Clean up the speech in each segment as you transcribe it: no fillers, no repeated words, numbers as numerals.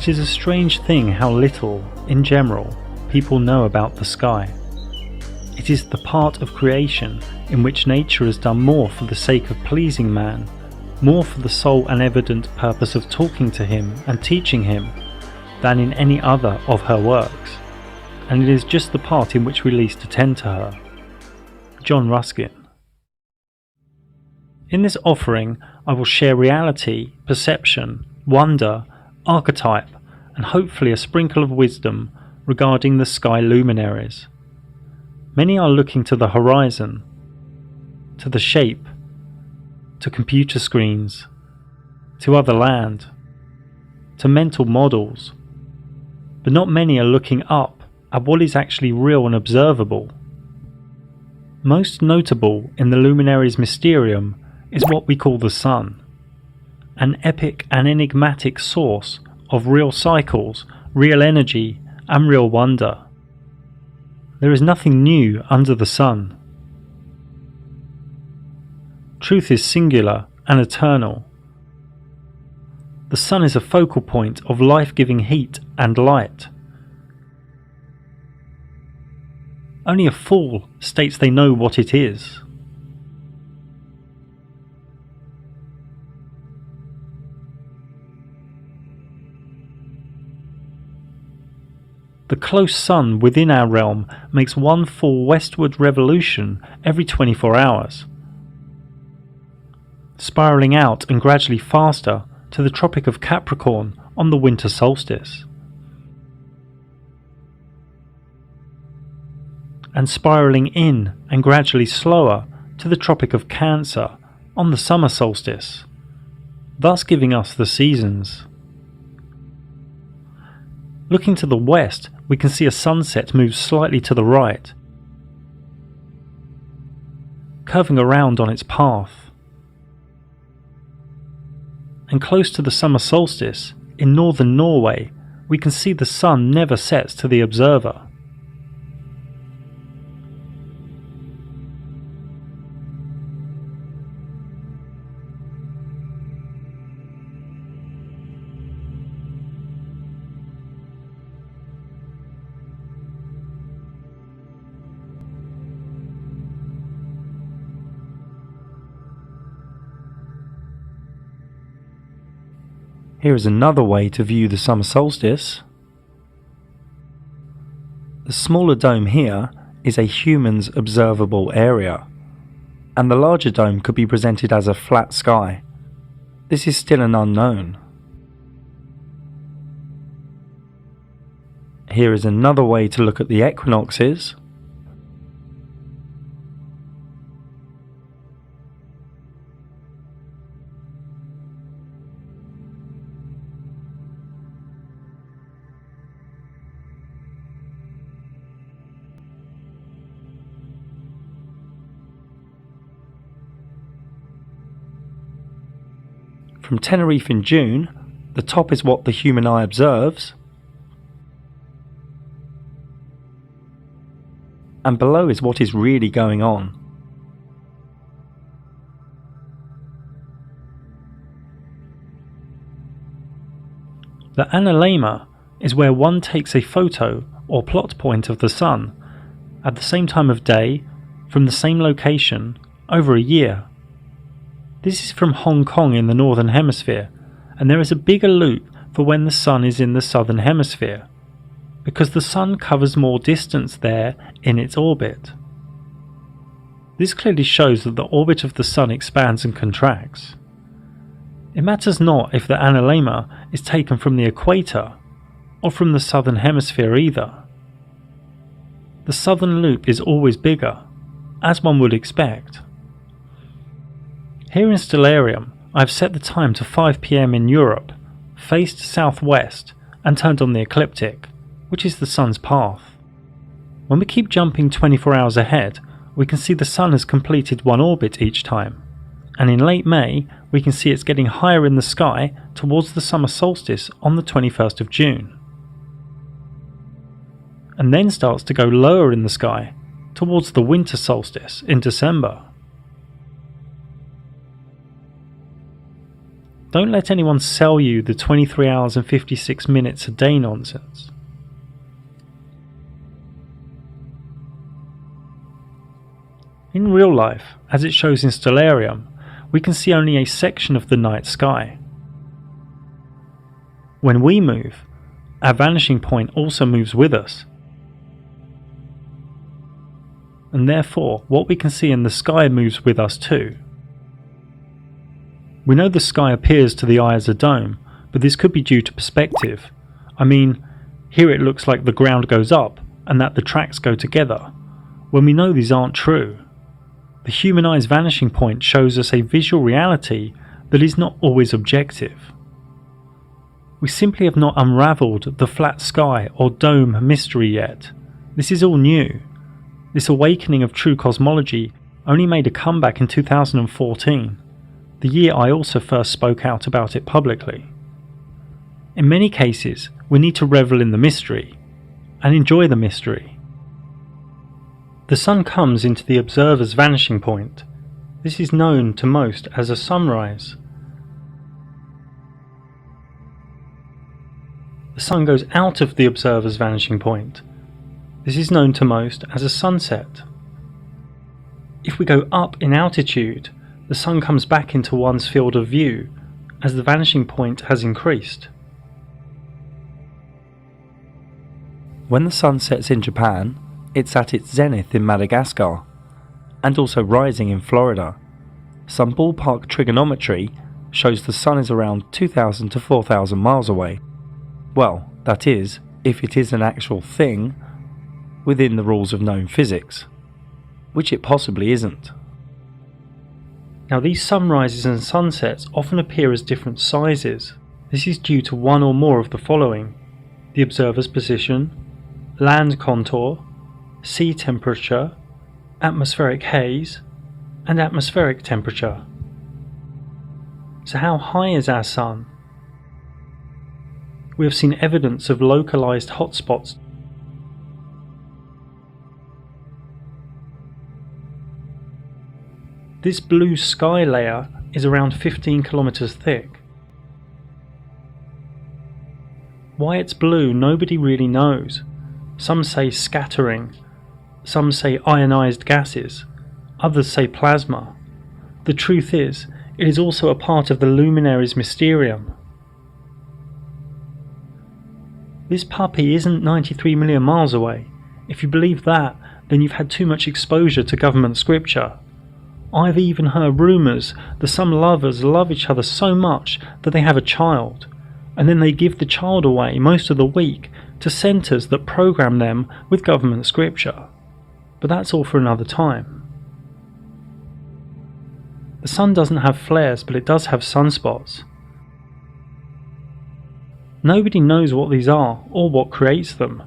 It is a strange thing how little, in general, people know about the sky. It is the part of creation in which nature has done more for the sake of pleasing man, more for the sole and evident purpose of talking to him and teaching him, than in any other of her works, and it is just the part in which we least attend to her. John Ruskin. In this offering, I will share reality, perception, wonder, archetype, and hopefully a sprinkle of wisdom regarding the sky luminaries. Many are looking to the horizon, to the shape, to computer screens, to other land, to mental models, but not many are looking up at what is actually real and observable. Most notable in the Luminaries' Mysterium is what we call the sun, an epic and enigmatic source of real cycles, real energy, and real wonder. There is nothing new under the sun. Truth is singular and eternal. The sun is a focal point of life-giving heat and light. Only a fool states they know what it is. The close sun within our realm makes one full westward revolution every 24 hours, spiralling out and gradually faster to the Tropic of Capricorn on the winter solstice, and spiralling in and gradually slower to the Tropic of Cancer on the summer solstice, thus giving us the seasons. Looking to the west, we can see a sunset move slightly to the right, curving around on its path. And close to the summer solstice, in northern Norway, we can see the sun never sets to the observer. Here is another way to view the summer solstice. The smaller dome here is a human's observable area, and the larger dome could be presented as a flat sky. This is still an unknown. Here is another way to look at the equinoxes. From Tenerife in June, the top is what the human eye observes, and below is what is really going on. The analemma is where one takes a photo or plot point of the sun at the same time of day, from the same location, over a year. This is from Hong Kong in the Northern Hemisphere, and there is a bigger loop for when the sun is in the Southern Hemisphere, because the sun covers more distance there in its orbit. This clearly shows that the orbit of the sun expands and contracts. It matters not if the analemma is taken from the equator or from the Southern Hemisphere either. The southern loop is always bigger, as one would expect. Here in Stellarium, I have set the time to 5 PM in Europe, faced southwest, and turned on the ecliptic, which is the sun's path. When we keep jumping 24 hours ahead, we can see the sun has completed one orbit each time, and in late May we can see it's getting higher in the sky towards the summer solstice on the 21st of June, and then starts to go lower in the sky towards the winter solstice in December. Don't let anyone sell you the 23 hours and 56 minutes a day nonsense. In real life, as it shows in Stellarium, we can see only a section of the night sky. When we move, our vanishing point also moves with us, and therefore what we can see in the sky moves with us too. We know the sky appears to the eye as a dome, but this could be due to perspective. I mean, here it looks like the ground goes up and that the tracks go together, when we know these aren't true. The human eye's vanishing point shows us a visual reality that is not always objective. We simply have not unravelled the flat sky or dome mystery yet. This is all new. This awakening of true cosmology only made a comeback in 2014, the year I also first spoke out about it publicly. In many cases, we need to revel in the mystery and enjoy the mystery. The sun comes into the observer's vanishing point. This is known to most as a sunrise. The sun goes out of the observer's vanishing point. This is known to most as a sunset. If we go up in altitude, the sun comes back into one's field of view as the vanishing point has increased. When the sun sets in Japan, it's at its zenith in Madagascar, and also rising in Florida. Some ballpark trigonometry shows the sun is around 2,000 to 4,000 miles away. Well, that is, if it is an actual thing within the rules of known physics, which it possibly isn't. Now, these sunrises and sunsets often appear as different sizes. This is due to one or more of the following: the observer's position, land contour, sea temperature, atmospheric haze, and atmospheric temperature. So how high is our sun? We have seen evidence of localized hotspots. This blue sky layer is around 15 kilometers thick. Why it's blue, nobody really knows. Some say scattering, some say ionized gases, others say plasma. The truth is, it is also a part of the Luminaries Mysterium. This puppy isn't 93 million miles away. If you believe that, then you've had too much exposure to government scripture. I've even heard rumours that some lovers love each other so much that they have a child, and then they give the child away most of the week to centres that program them with government scripture. But that's all for another time. The sun doesn't have flares, but it does have sunspots. Nobody knows what these are or what creates them,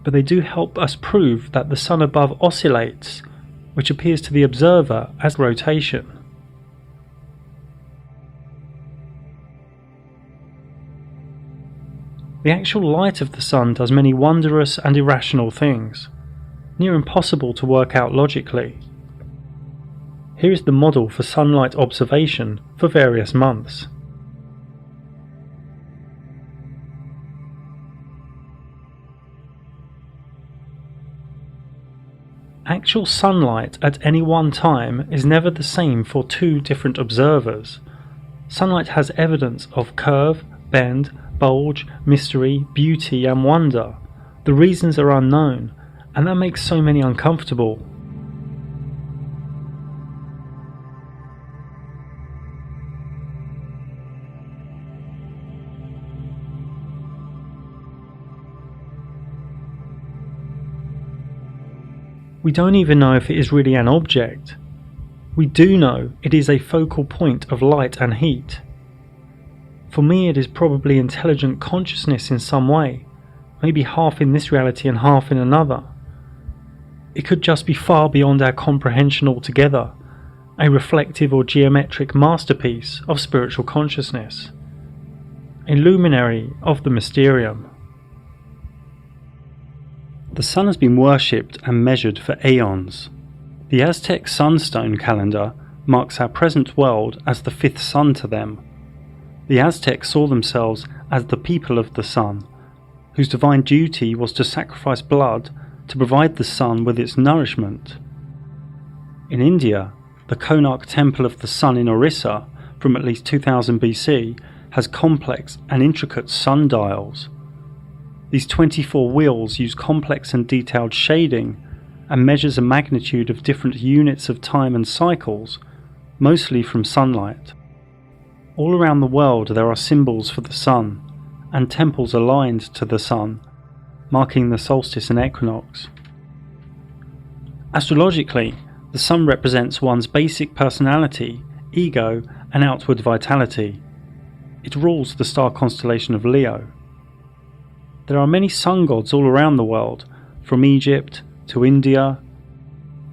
but they do help us prove that the sun above oscillates, which appears to the observer as rotation. The actual light of the sun does many wondrous and irrational things, near impossible to work out logically. Here is the model for sunlight observation for various months. Actual sunlight at any one time is never the same for two different observers. Sunlight has evidence of curve, bend, bulge, mystery, beauty and wonder. The reasons are unknown, and that makes so many uncomfortable. We don't even know if it is really an object. We do know it is a focal point of light and heat. For me, it is probably intelligent consciousness in some way, maybe half in this reality and half in another. It could just be far beyond our comprehension altogether, a reflective or geometric masterpiece of spiritual consciousness, a luminary of the Mysterium. The sun has been worshipped and measured for aeons. The Aztec sunstone calendar marks our present world as the fifth sun to them. The Aztecs saw themselves as the people of the sun, whose divine duty was to sacrifice blood to provide the sun with its nourishment. In India, the Konark Temple of the Sun in Orissa, from at least 2000 BC, has complex and intricate sundials. These 24 wheels use complex and detailed shading and measures a magnitude of different units of time and cycles, mostly from sunlight. All around the world there are symbols for the sun, and temples aligned to the sun, marking the solstice and equinox. Astrologically, the sun represents one's basic personality, ego, and outward vitality. It rules the star constellation of Leo. There are many sun gods all around the world, from Egypt to India,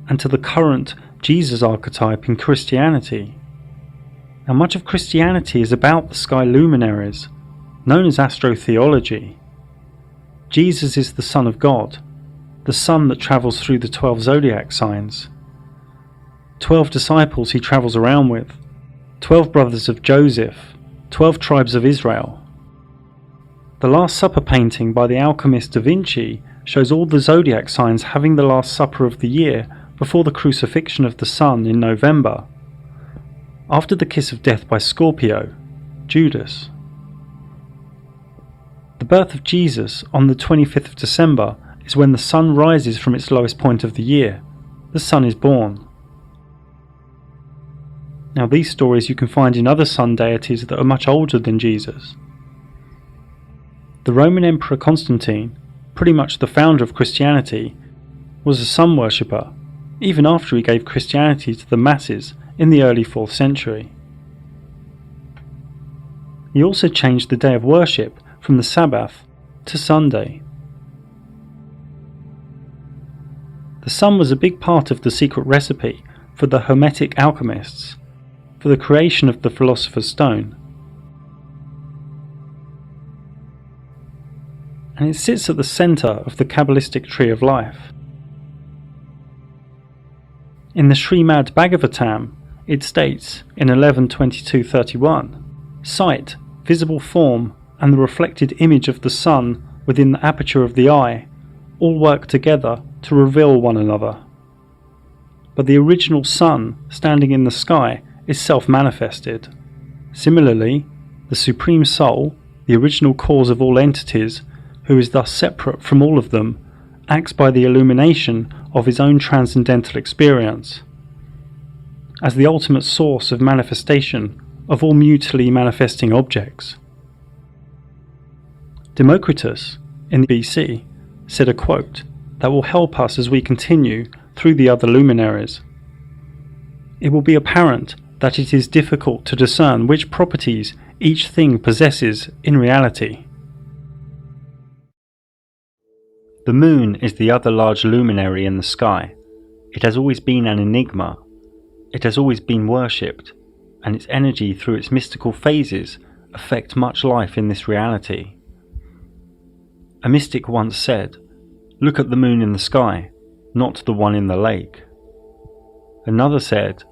and to the current Jesus archetype in Christianity. Now, much of Christianity is about the sky luminaries, known as astrotheology. Jesus is the Son of God, the sun that travels through the 12 zodiac signs. 12 disciples he travels around with, 12 brothers of Joseph, 12 tribes of Israel. The Last Supper painting by the alchemist Da Vinci shows all the zodiac signs having the Last Supper of the year before the crucifixion of the sun in November, after the kiss of death by Scorpio, Judas. The birth of Jesus on the 25th of December is when the sun rises from its lowest point of the year. The sun is born. Now, these stories you can find in other sun deities that are much older than Jesus. The Roman Emperor Constantine, pretty much the founder of Christianity, was a sun worshipper, even after he gave Christianity to the masses in the early 4th century. He also changed the day of worship from the Sabbath to Sunday. The sun was a big part of the secret recipe for the Hermetic alchemists, for the creation of the Philosopher's Stone. And it sits at the centre of the Kabbalistic tree of life. In the Srimad Bhagavatam, it states in 11.22.31, "Sight, visible form, and the reflected image of the sun within the aperture of the eye all work together to reveal one another. But the original sun standing in the sky is self-manifested. Similarly, the Supreme Soul, the original cause of all entities, who is thus separate from all of them, acts by the illumination of his own transcendental experience, as the ultimate source of manifestation of all mutually manifesting objects." Democritus, in BC, said a quote that will help us as we continue through the other luminaries. "It will be apparent that it is difficult to discern which properties each thing possesses in reality." The moon is the other large luminary in the sky. It has always been an enigma. It has always been worshipped, and its energy through its mystical phases affect much life in this reality. A mystic once said, "Look at the moon in the sky, not the one in the lake." Another said,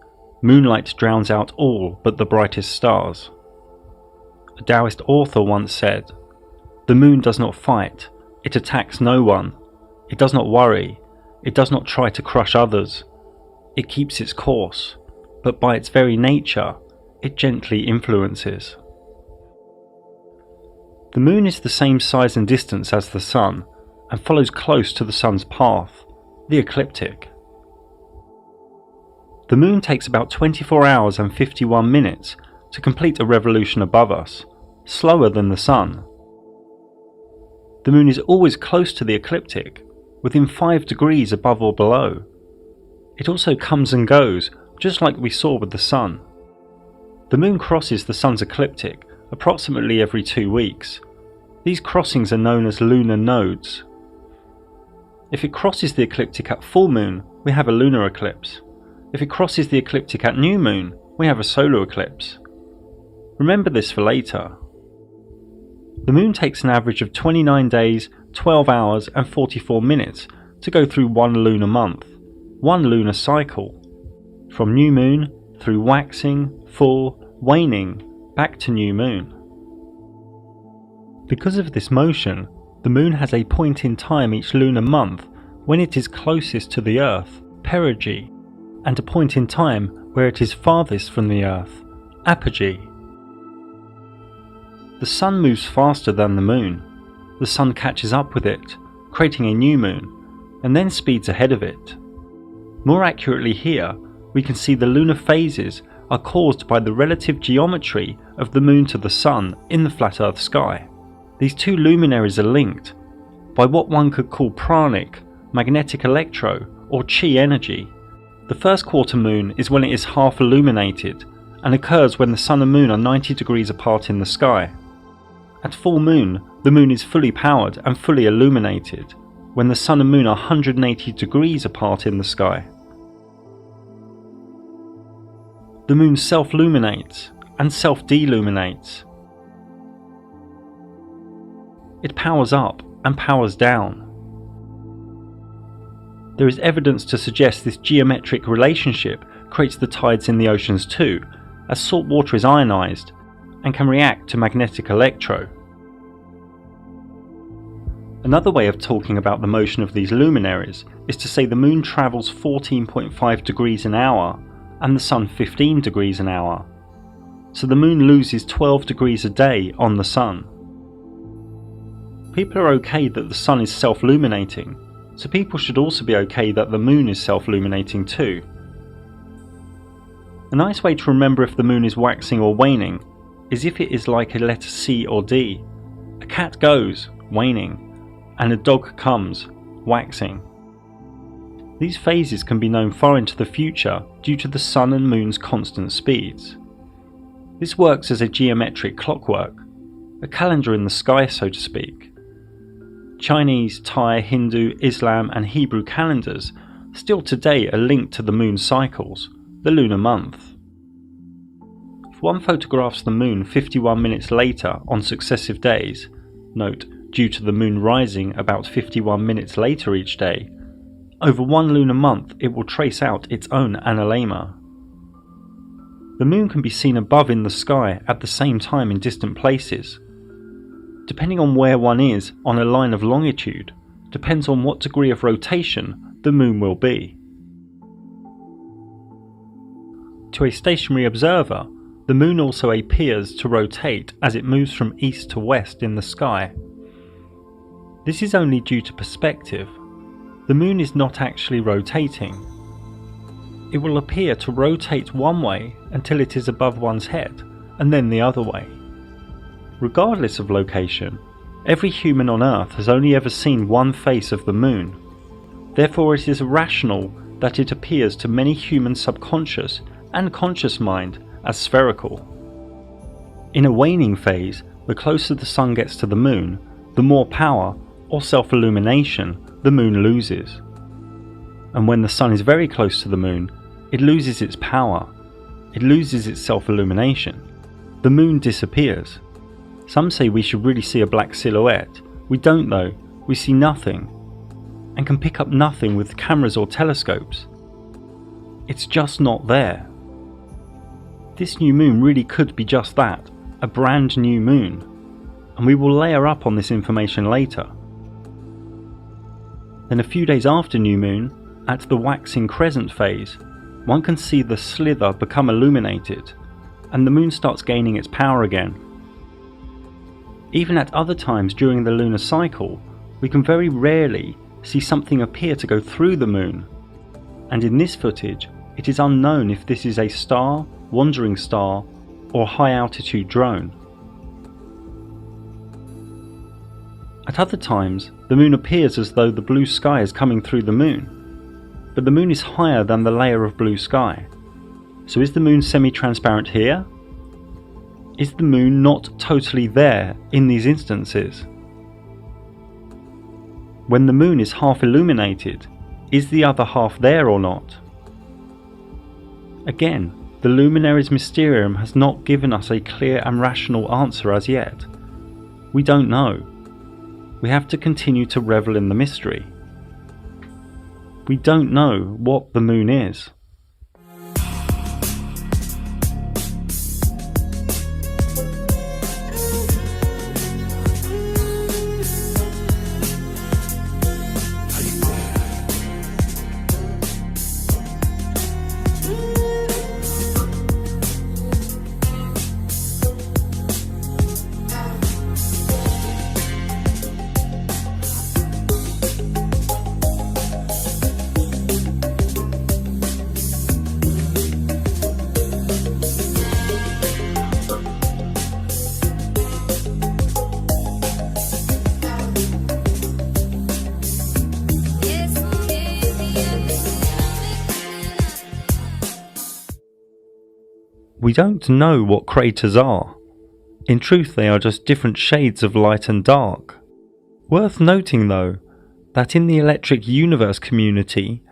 "Moonlight drowns out all but the brightest stars." A Taoist author once said, "The moon does not fight, it attacks no one, it does not worry, it does not try to crush others. It keeps its course, but by its very nature, it gently influences." The moon is the same size and distance as the sun, and follows close to the sun's path, the ecliptic. The moon takes about 24 hours and 51 minutes to complete a revolution above us, slower than the sun. The moon is always close to the ecliptic, within 5 degrees above or below. It also comes and goes, just like we saw with the sun. The moon crosses the sun's ecliptic approximately every 2 weeks. These crossings are known as lunar nodes. If it crosses the ecliptic at full moon, we have a lunar eclipse. If it crosses the ecliptic at new moon, we have a solar eclipse. Remember this for later. The moon takes an average of 29 days, 12 hours and 44 minutes to go through one lunar month, one lunar cycle, from new moon through waxing, full, waning, back to new moon. Because of this motion, the moon has a point in time each lunar month when it is closest to the Earth, perigee, and a point in time where it is farthest from the Earth, apogee. The Sun moves faster than the moon. The Sun catches up with it, creating a new moon, and then speeds ahead of it. More accurately here, we can see the lunar phases are caused by the relative geometry of the moon to the Sun in the flat Earth sky. These two luminaries are linked by what one could call pranic, magnetic electro, or chi energy. The first quarter moon is when it is half illuminated and occurs when the Sun and Moon are 90 degrees apart in the sky. At full moon, the moon is fully powered and fully illuminated when the Sun and Moon are 180 degrees apart in the sky. The moon self-luminates and self-deluminates. It powers up and powers down. There is evidence to suggest this geometric relationship creates the tides in the oceans too, as salt water is ionized and can react to magnetic electro. Another way of talking about the motion of these luminaries is to say the moon travels 14.5 degrees an hour and the Sun 15 degrees an hour. So the moon loses 12 degrees a day on the Sun. People are okay that the Sun is self-luminating, so people should also be okay that the moon is self-luminating too. A nice way to remember if the moon is waxing or waning is if it is like a letter C or D. A cat goes, waning, and a dog comes, waxing. These phases can be known far into the future due to the Sun and Moon's constant speeds. This works as a geometric clockwork, a calendar in the sky so to speak. Chinese, Thai, Hindu, Islam and Hebrew calendars still today are linked to the moon cycles, the lunar month. If one photographs the moon 51 minutes later on successive days, note due to the moon rising about 51 minutes later each day, over one lunar month it will trace out its own analemma. The moon can be seen above in the sky at the same time in distant places. Depending on where one is on a line of longitude, depends on what degree of rotation the moon will be. To a stationary observer, the moon also appears to rotate as it moves from east to west in the sky. This is only due to perspective. The moon is not actually rotating. It will appear to rotate one way until it is above one's head, and then the other way. Regardless of location, every human on Earth has only ever seen one face of the moon. Therefore it is rational that it appears to many human subconscious and conscious mind as spherical. In a waning phase, the closer the Sun gets to the moon, the more power, or self-illumination, the moon loses. And when the Sun is very close to the moon, it loses its power, it loses its self-illumination. The moon disappears. Some say we should really see a black silhouette. We don't though, we see nothing, and can pick up nothing with cameras or telescopes. It's just not there. This new moon really could be just that, a brand new moon, and we will layer up on this information later. Then a few days after new moon, at the waxing crescent phase, one can see the slither become illuminated, and the moon starts gaining its power again. Even at other times during the lunar cycle, we can very rarely see something appear to go through the moon, and in this footage it is unknown if this is a star, wandering star, or high altitude drone. At other times, the moon appears as though the blue sky is coming through the moon, but the moon is higher than the layer of blue sky. So is the moon semi-transparent here? Is the moon not totally there in these instances? When the moon is half illuminated, is the other half there or not? Again, the Luminaries Mysterium has not given us a clear and rational answer as yet. We don't know. We have to continue to revel in the mystery. We don't know what the moon is. We don't know what craters are. In truth, they are just different shades of light and dark. Worth noting though, that in the electric universe community,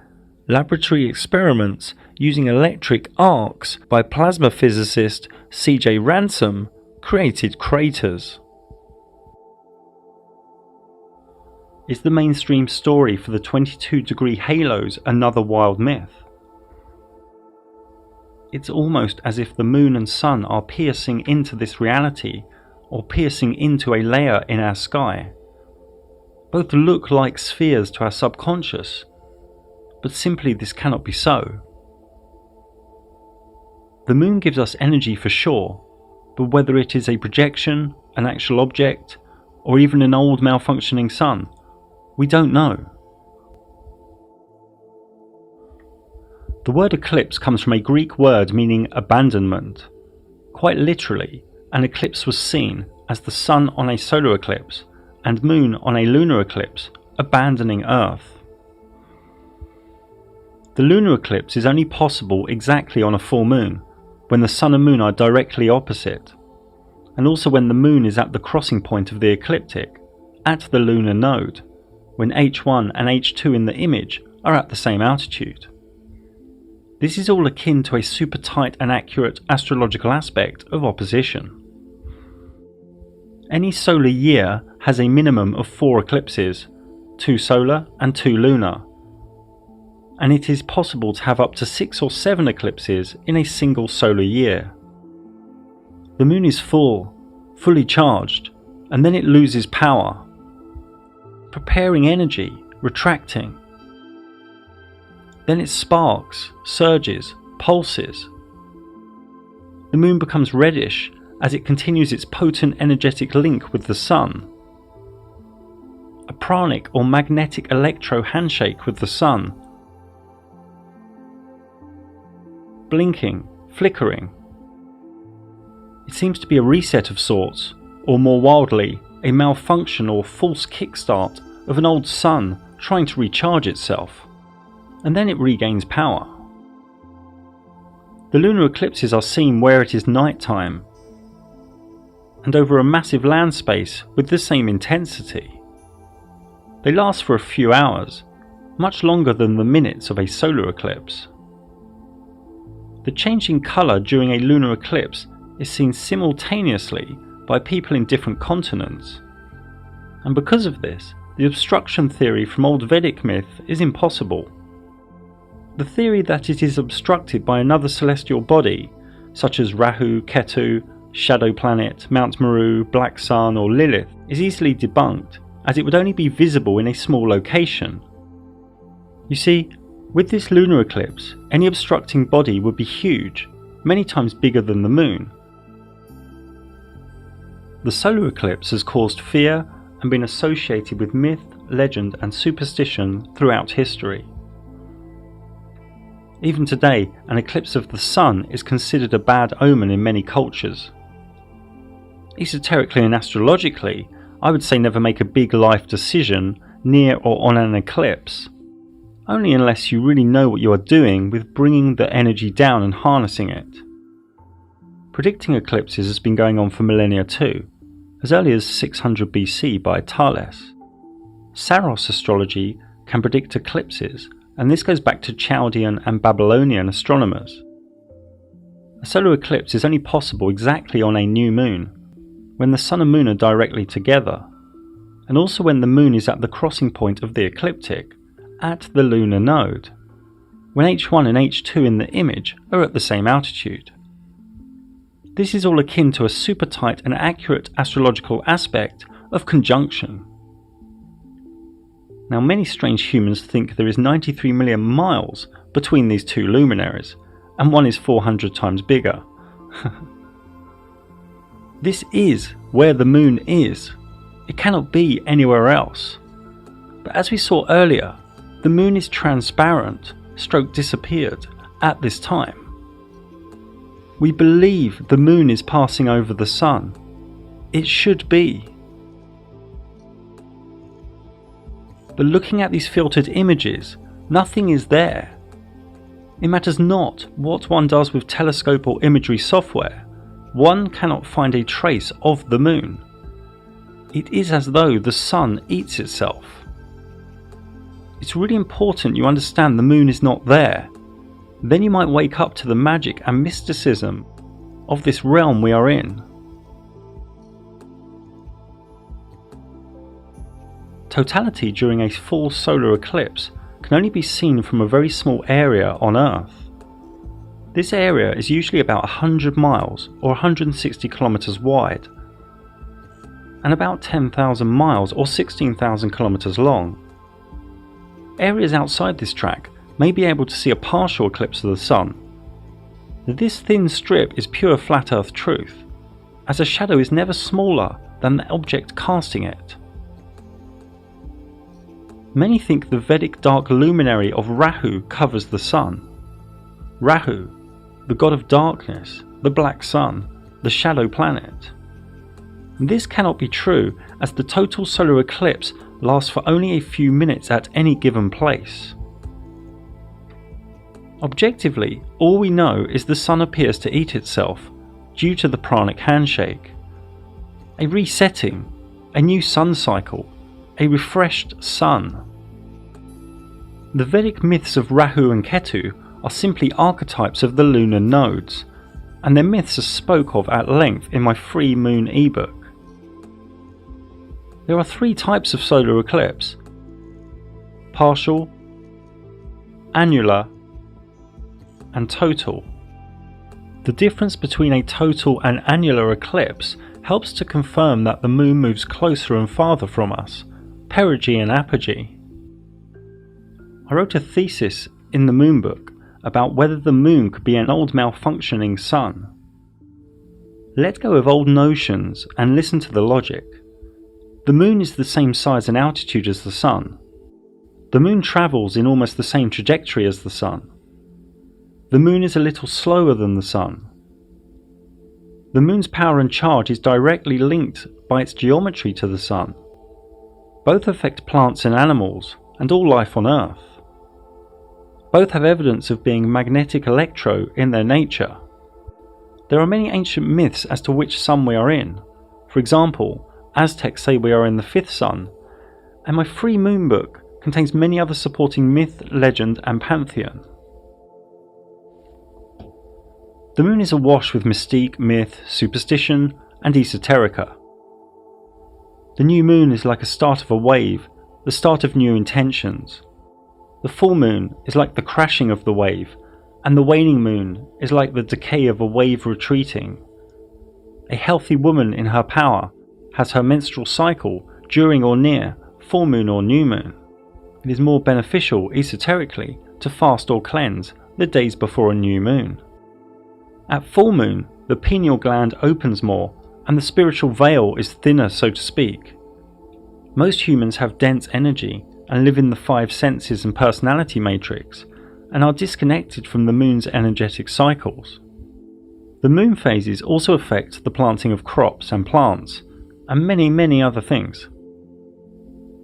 laboratory experiments using electric arcs by plasma physicist C.J. Ransom created craters. Is the mainstream story for the 22-degree halos another wild myth? It's almost as if the moon and sun are piercing into this reality, or piercing into a layer in our sky. Both look like spheres to our subconscious, but simply this cannot be so. The moon gives us energy for sure, but whether it is a projection, an actual object, or even an old malfunctioning sun, we don't know. The word eclipse comes from a Greek word meaning abandonment. Quite literally, an eclipse was seen as the sun on a solar eclipse and moon on a lunar eclipse abandoning Earth. The lunar eclipse is only possible exactly on a full moon, when the sun and moon are directly opposite, and also when the moon is at the crossing point of the ecliptic, at the lunar node, when H1 and H2 in the image are at the same altitude. This is all akin to a super tight and accurate astrological aspect of opposition. Any solar year has a minimum of 4 eclipses, 2 solar and 2 lunar, and it is possible to have up to 6 or 7 eclipses in a single solar year. The moon is full, fully charged, and then it loses power, preparing energy, retracting. Then it sparks, surges, pulses. The moon becomes reddish as it continues its potent energetic link with the sun. A pranic or magnetic electro handshake with the sun. Blinking, flickering. It seems to be a reset of sorts, or more wildly, a malfunction or false kickstart of an old sun trying to recharge itself, and then it regains power. The lunar eclipses are seen where it is night time, and over a massive land space with the same intensity. They last for a few hours, much longer than the minutes of a solar eclipse. The change in colour during a lunar eclipse is seen simultaneously by people in different continents, and because of this, the obstruction theory from old Vedic myth is impossible. The theory that it is obstructed by another celestial body, such as Rahu, Ketu, Shadow Planet, Mount Meru, Black Sun or Lilith, is easily debunked, as it would only be visible in a small location. You see, with this lunar eclipse, any obstructing body would be huge, many times bigger than the moon. The solar eclipse has caused fear and been associated with myth, legend and superstition throughout history. Even today, an eclipse of the sun is considered a bad omen in many cultures. Esoterically and astrologically, I would say never make a big life decision near or on an eclipse, only unless you really know what you are doing with bringing the energy down and harnessing it. Predicting eclipses has been going on for millennia too, as early as 600 BC by Thales. Saros astrology can predict eclipses, and this goes back to Chaldean and Babylonian astronomers. A solar eclipse is only possible exactly on a new moon, when the sun and moon are directly together, and also when the moon is at the crossing point of the ecliptic, at the lunar node, when H1 and H2 in the image are at the same altitude. This is all akin to a super tight and accurate astrological aspect of conjunction. Now, many strange humans think there is 93 million miles between these two luminaries, and one is 400 times bigger. This is where the moon is. It cannot be anywhere else. But as we saw earlier, the moon is transparent, stroke disappeared, at this time. We believe the moon is passing over the sun. It should be. But looking at these filtered images, nothing is there. It matters not what one does with telescope or imagery software, one cannot find a trace of the moon. It is as though the sun eats itself. It's really important you understand the moon is not there. Then you might wake up to the magic and mysticism of this realm we are in. Totality during a full solar eclipse can only be seen from a very small area on Earth. This area is usually about 100 miles or 160 kilometers wide, and about 10,000 miles or 16,000 kilometers long. Areas outside this track may be able to see a partial eclipse of the sun. This thin strip is pure flat Earth truth, as a shadow is never smaller than the object casting it. Many think the Vedic dark luminary of Rahu covers the sun. Rahu, the god of darkness, the black sun, the shadow planet. This cannot be true, as the total solar eclipse lasts for only a few minutes at any given place. Objectively, all we know is the sun appears to eat itself due to the pranic handshake. A resetting, a new sun cycle, a refreshed sun. The Vedic myths of Rahu and Ketu are simply archetypes of the lunar nodes, and their myths are spoke of at length in my free moon ebook. There are three types of solar eclipse: partial, annular, and total. The difference between a total and annular eclipse helps to confirm that the moon moves closer and farther from us, perigee and apogee. I wrote a thesis in the moon book about whether the moon could be an old malfunctioning sun. Let go of old notions and listen to the logic. The moon is the same size and altitude as the sun. The moon travels in almost the same trajectory as the sun. The moon is a little slower than the sun. The moon's power and charge is directly linked by its geometry to the sun. Both affect plants and animals, and all life on Earth. Both have evidence of being magnetic electro in their nature. There are many ancient myths as to which sun we are in. For example, Aztecs say we are in the fifth sun, and my free moon book contains many other supporting myth, legend, and pantheon. The moon is awash with mystique, myth, superstition, and esoterica. The new moon is like a start of a wave, the start of new intentions. The full moon is like the crashing of the wave, and the waning moon is like the decay of a wave retreating. A healthy woman in her power has her menstrual cycle during or near full moon or new moon. It is more beneficial esoterically to fast or cleanse the days before a new moon. At full moon, the pineal gland opens more and the spiritual veil is thinner, so to speak. Most humans have dense energy and live in the five senses and personality matrix, and are disconnected from the moon's energetic cycles. The moon phases also affect the planting of crops and plants, and many other things.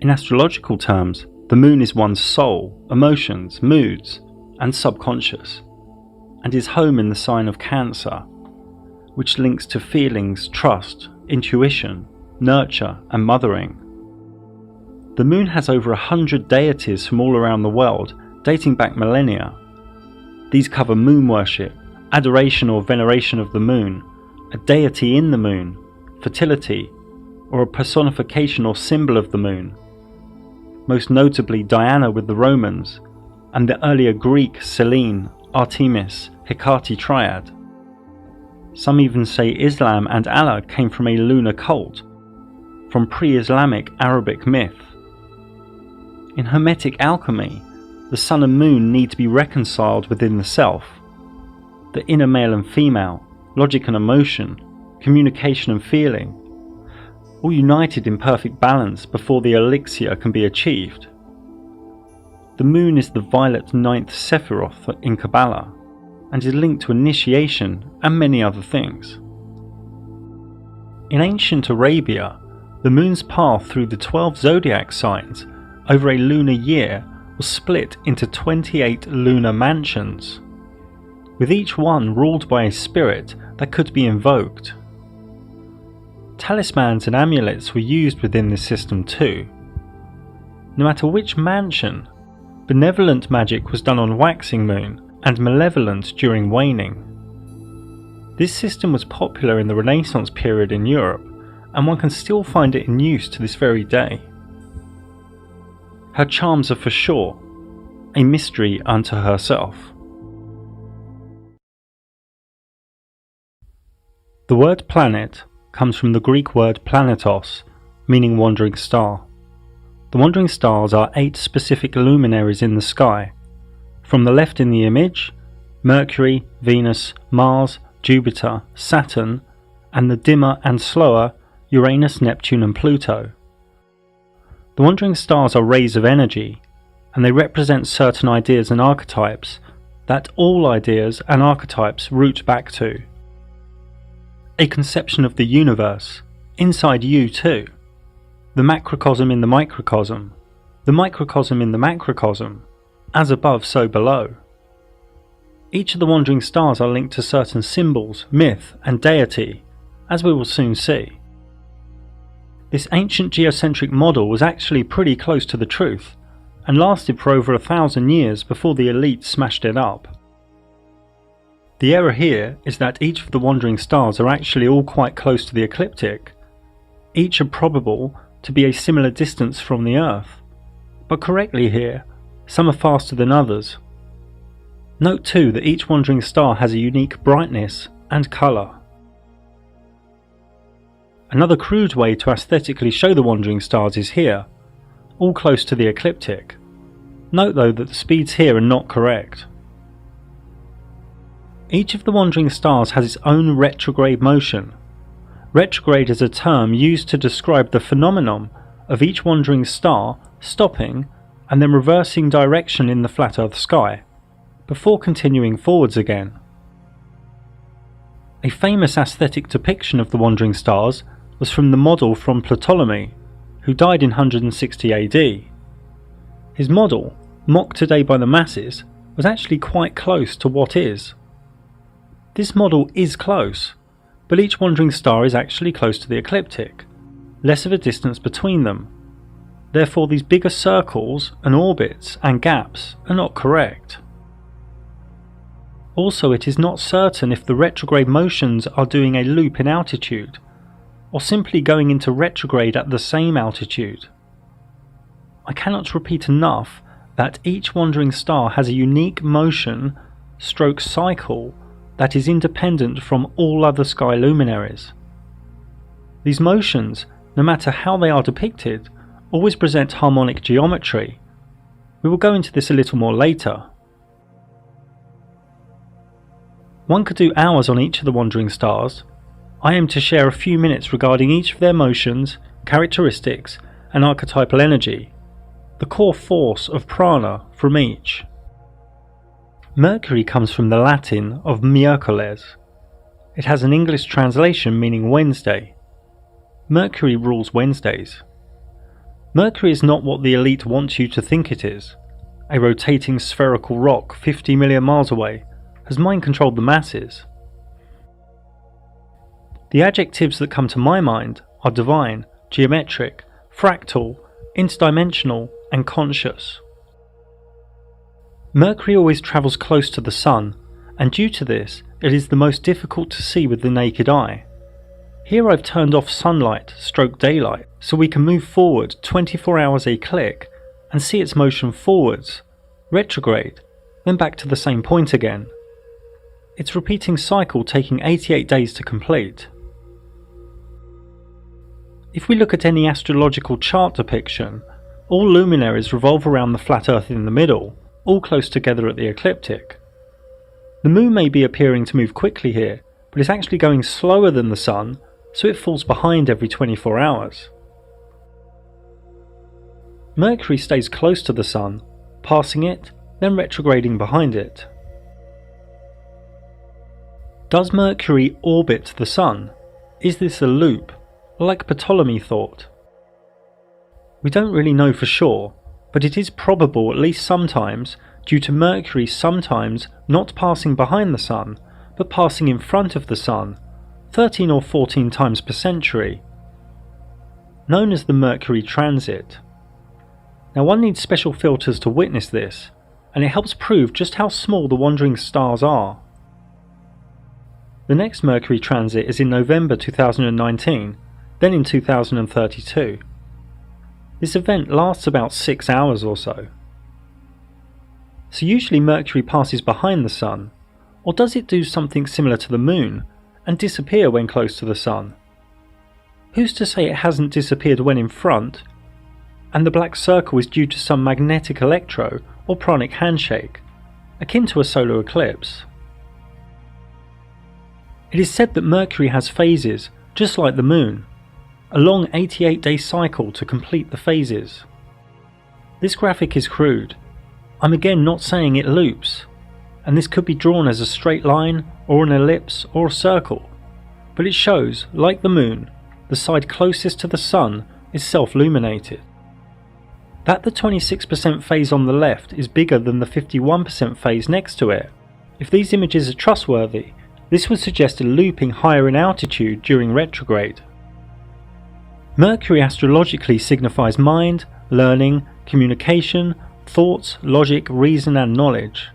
In astrological terms, the moon is one's soul, emotions, moods, and subconscious, and is home in the sign of Cancer, which links to feelings, trust, intuition, nurture, and mothering. The moon has over 100 deities from all around the world, dating back millennia. These cover moon worship, adoration or veneration of the moon, a deity in the moon, fertility, or a personification or symbol of the moon. Most notably Diana with the Romans, and the earlier Greek Selene, Artemis, Hecate triad. Some even say Islam and Allah came from a lunar cult, from pre-Islamic Arabic myth. In Hermetic alchemy, the sun and moon need to be reconciled within the self. The inner male and female, logic and emotion, communication and feeling, all united in perfect balance before the elixir can be achieved. The moon is the violet ninth Sephiroth in Kabbalah, and is linked to initiation and many other things. In ancient Arabia, the moon's path through the 12 zodiac signs over a lunar year was split into 28 lunar mansions. with each one ruled by a spirit that could be invoked. Talismans and amulets were used within this system too. No matter which mansion, benevolent magic was done on waxing moon and malevolent during waning. This system was popular in the Renaissance period in Europe, and one can still find it in use to this very day. Her charms are for sure a mystery unto herself. The word planet comes from the Greek word planetos, meaning wandering star. The wandering stars are 8 specific luminaries in the sky. From the left in the image, Mercury, Venus, Mars, Jupiter, Saturn, and the dimmer and slower Uranus, Neptune and Pluto. The wandering stars are rays of energy, and they represent certain ideas and archetypes that all ideas and archetypes root back to. A conception of the universe, inside you too. The macrocosm in the microcosm in the macrocosm, as above so below. Each of the wandering stars are linked to certain symbols, myth and deity, as we will soon see. This ancient geocentric model was actually pretty close to the truth, and lasted for over 1,000 years before the elite smashed it up. The error here is that each of the wandering stars are actually all quite close to the ecliptic. Each are probable to be a similar distance from the Earth, but correctly here, some are faster than others. Note too that each wandering star has a unique brightness and colour. Another crude way to aesthetically show the wandering stars is here, all close to the ecliptic. Note though that the speeds here are not correct. Each of the wandering stars has its own retrograde motion. Retrograde is a term used to describe the phenomenon of each wandering star stopping and then reversing direction in the flat Earth sky, before continuing forwards again. A famous aesthetic depiction of the wandering stars was from the model from Ptolemy, who died in 160 AD. His model, mocked today by the masses, was actually quite close to what is. This model is close, but each wandering star is actually close to the ecliptic, less of a distance between them. Therefore these bigger circles and orbits and gaps are not correct. Also, it is not certain if the retrograde motions are doing a loop in altitude, or simply going into retrograde at the same altitude. I cannot repeat enough that each wandering star has a unique motion stroke cycle that is independent from all other sky luminaries. These motions, no matter how they are depicted, always present harmonic geometry. We will go into this a little more later. One could do hours on each of the wandering stars. I aim to share a few minutes regarding each of their motions, characteristics and archetypal energy, the core force of prana from each. Mercury comes from the Latin of miércoles. It has an English translation meaning Wednesday. Mercury rules Wednesdays. Mercury is not what the elite want you to think it is, a rotating spherical rock 50 million miles away, has mind-controlled the masses. The adjectives that come to my mind are divine, geometric, fractal, interdimensional and conscious. Mercury always travels close to the Sun, and due to this it is the most difficult to see with the naked eye. Here I've turned off sunlight stroke daylight so we can move forward 24 hours a click and see its motion forwards, retrograde, then back to the same point again. Its repeating cycle taking 88 days to complete. If we look at any astrological chart depiction, all luminaries revolve around the flat Earth in the middle, all close together at the ecliptic. The Moon may be appearing to move quickly here, but it's actually going slower than the Sun, so it falls behind every 24 hours. Mercury stays close to the Sun, passing it, then retrograding behind it. Does Mercury orbit the Sun? Is this a loop, like Ptolemy thought? We don't really know for sure, but it is probable at least sometimes due to Mercury sometimes not passing behind the Sun, but passing in front of the Sun, 13 or 14 times per century, known as the Mercury transit. Now one needs special filters to witness this, and it helps prove just how small the wandering stars are. The next Mercury transit is in November 2019, then in 2032. This event lasts about 6 hours or so. So usually Mercury passes behind the Sun, or does it do something similar to the Moon and disappear when close to the Sun? Who's to say it hasn't disappeared when in front, and the black circle is due to some magnetic electro or pranic handshake, akin to a solar eclipse? It is said that Mercury has phases, just like the Moon, a long 88-day cycle to complete the phases. This graphic is crude. I'm again not saying it loops, and this could be drawn as a straight line or an ellipse or a circle, but it shows, like the Moon, the side closest to the Sun is self-luminated. That the 26% phase on the left is bigger than the 51% phase next to it. If these images are trustworthy, this would suggest a looping higher in altitude during retrograde. Mercury astrologically signifies mind, learning, communication, thoughts, logic, reason and knowledge.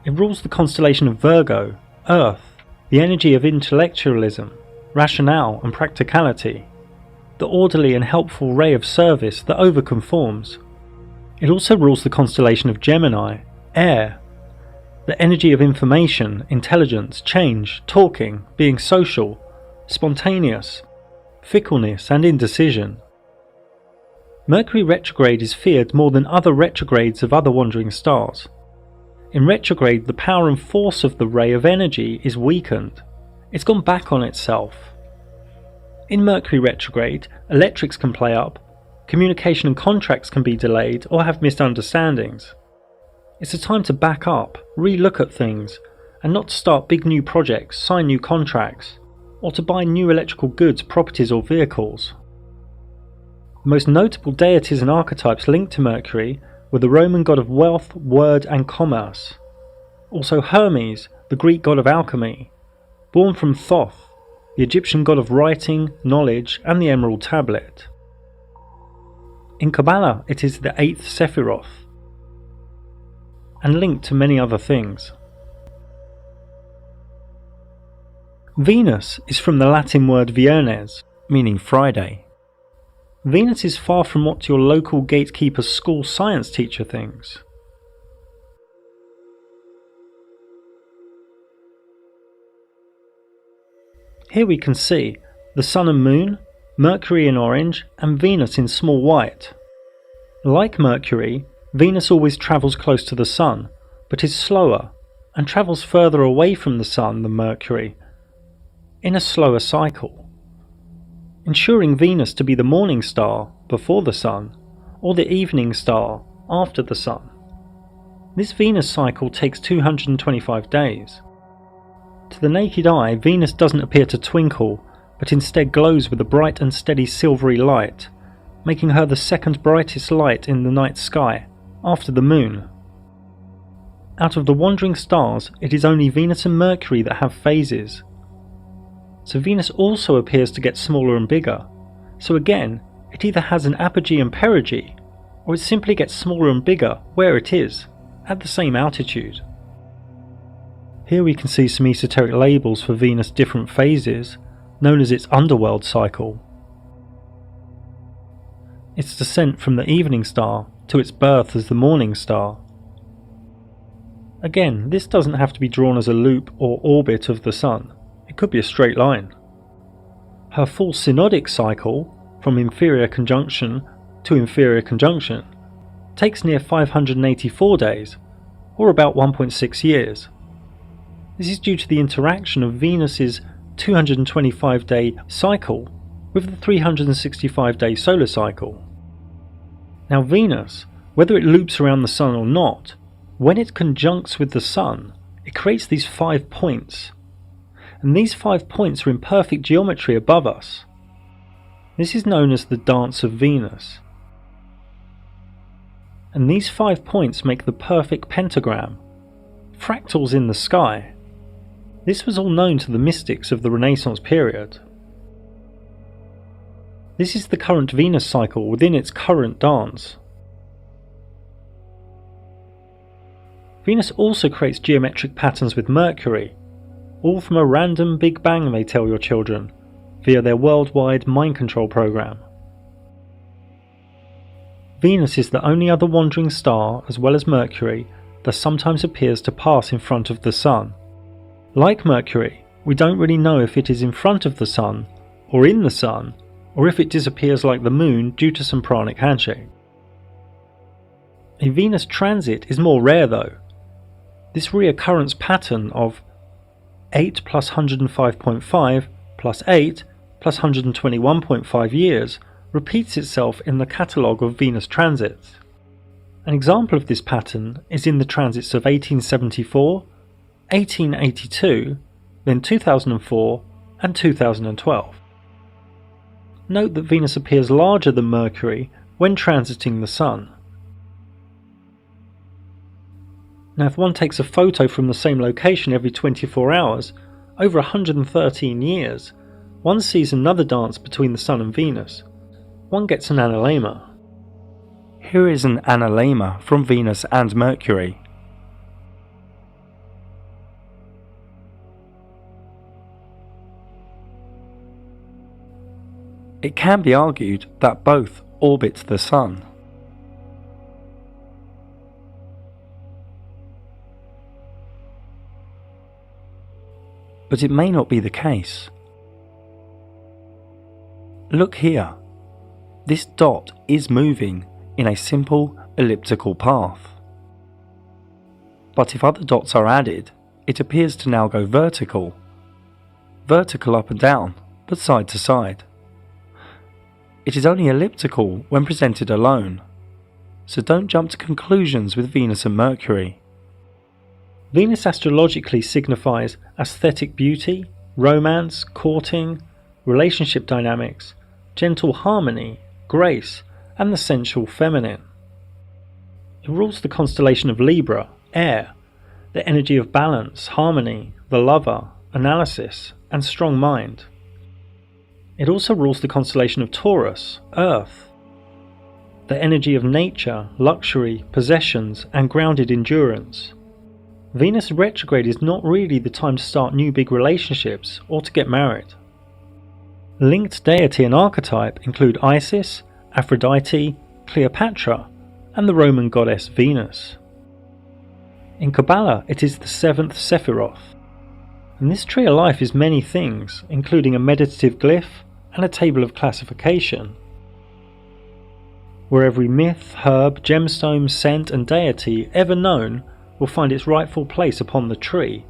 It rules the constellation of Virgo, Earth, the energy of intellectualism, rationale and practicality, the orderly and helpful ray of service that overconforms. It also rules the constellation of Gemini, Air, the energy of information, intelligence, change, talking, being social, spontaneous, fickleness and indecision. Mercury retrograde is feared more than other retrogrades of other wandering stars. In retrograde, the power and force of the ray of energy is weakened. It's gone back on itself. In Mercury retrograde, electrics can play up, communication and contracts can be delayed or have misunderstandings. It's a time to back up, re-look at things, and not to start big new projects, sign new contracts, or to buy new electrical goods, properties or vehicles. The most notable deities and archetypes linked to Mercury were the Roman god of wealth, word and commerce. Also Hermes, the Greek god of alchemy, born from Thoth, the Egyptian god of writing, knowledge and the Emerald Tablet. In Kabbalah it is the 8th Sephiroth, and linked to many other things. Venus is from the Latin word viernes, meaning Friday. Venus is far from what your local gatekeeper school science teacher thinks. Here we can see the Sun and Moon, Mercury in orange and Venus in small white. Like Mercury, Venus always travels close to the Sun, but is slower and travels further away from the Sun than Mercury, in a slower cycle, ensuring Venus to be the morning star before the Sun, or the evening star after the Sun. This Venus cycle takes 225 days. To the naked eye, Venus doesn't appear to twinkle, but instead glows with a bright and steady silvery light, making her the second brightest light in the night sky, after the Moon. Out of the wandering stars, it is only Venus and Mercury that have phases. So Venus also appears to get smaller and bigger, so again, it either has an apogee and perigee, or it simply gets smaller and bigger where it is, at the same altitude. Here we can see some esoteric labels for Venus' different phases, known as its underworld cycle. Its descent from the evening star to its birth as the morning star. Again, this doesn't have to be drawn as a loop or orbit of the Sun, it could be a straight line. Her full synodic cycle, from inferior conjunction to inferior conjunction, takes near 584 days, or about 1.6 years. This is due to the interaction of Venus's 225-day cycle with the 365-day solar cycle. Now Venus, whether it loops around the Sun or not, when it conjuncts with the Sun, it creates these 5 points. And these 5 points are in perfect geometry above us. This is known as the dance of Venus. and these 5 points make the perfect pentagram. Fractals in the sky. This was all known to the mystics of the Renaissance period. This is the current Venus cycle within its current dance. Venus also creates geometric patterns with Mercury, all from a random Big Bang, they tell your children, via their worldwide mind control program. Venus is the only other wandering star, as well as Mercury, that sometimes appears to pass in front of the Sun. Like Mercury, we don't really know if it is in front of the Sun, or in the Sun, or if it disappears like the Moon due to some pranic handshake. A Venus transit is more rare though. This reoccurrence pattern of 8 plus 105.5 plus 8 plus 121.5 years repeats itself in the catalogue of Venus transits. An example of this pattern is in the transits of 1874, 1882, then 2004 and 2012. Note that Venus appears larger than Mercury when transiting the Sun. Now if one takes a photo from the same location every 24 hours, over 113 years, one sees another dance between the Sun and Venus. One gets an analemma. Here is an analemma from Venus and Mercury. It can be argued that both orbit the Sun. But it may not be the case. Look here. This dot is moving in a simple elliptical path. But if other dots are added, it appears to now go vertical. Vertical up and down, but side to side. It is only elliptical when presented alone, so don't jump to conclusions with Venus and Mercury. Venus astrologically signifies aesthetic beauty, romance, courting, relationship dynamics, gentle harmony, grace, and the sensual feminine. It rules the constellation of Libra, air, the energy of balance, harmony, the lover, analysis, and strong mind. It also rules the constellation of Taurus, earth, the energy of nature, luxury, possessions, and grounded endurance. Venus retrograde is not really the time to start new big relationships or to get married. Linked deity and archetype include Isis, Aphrodite, Cleopatra, and the Roman goddess Venus. In Kabbalah, it is the 7th Sephiroth, and this tree of life is many things, including a meditative glyph and a table of classification, where every myth, herb, gemstone, scent, and deity ever known will find its rightful place upon the tree.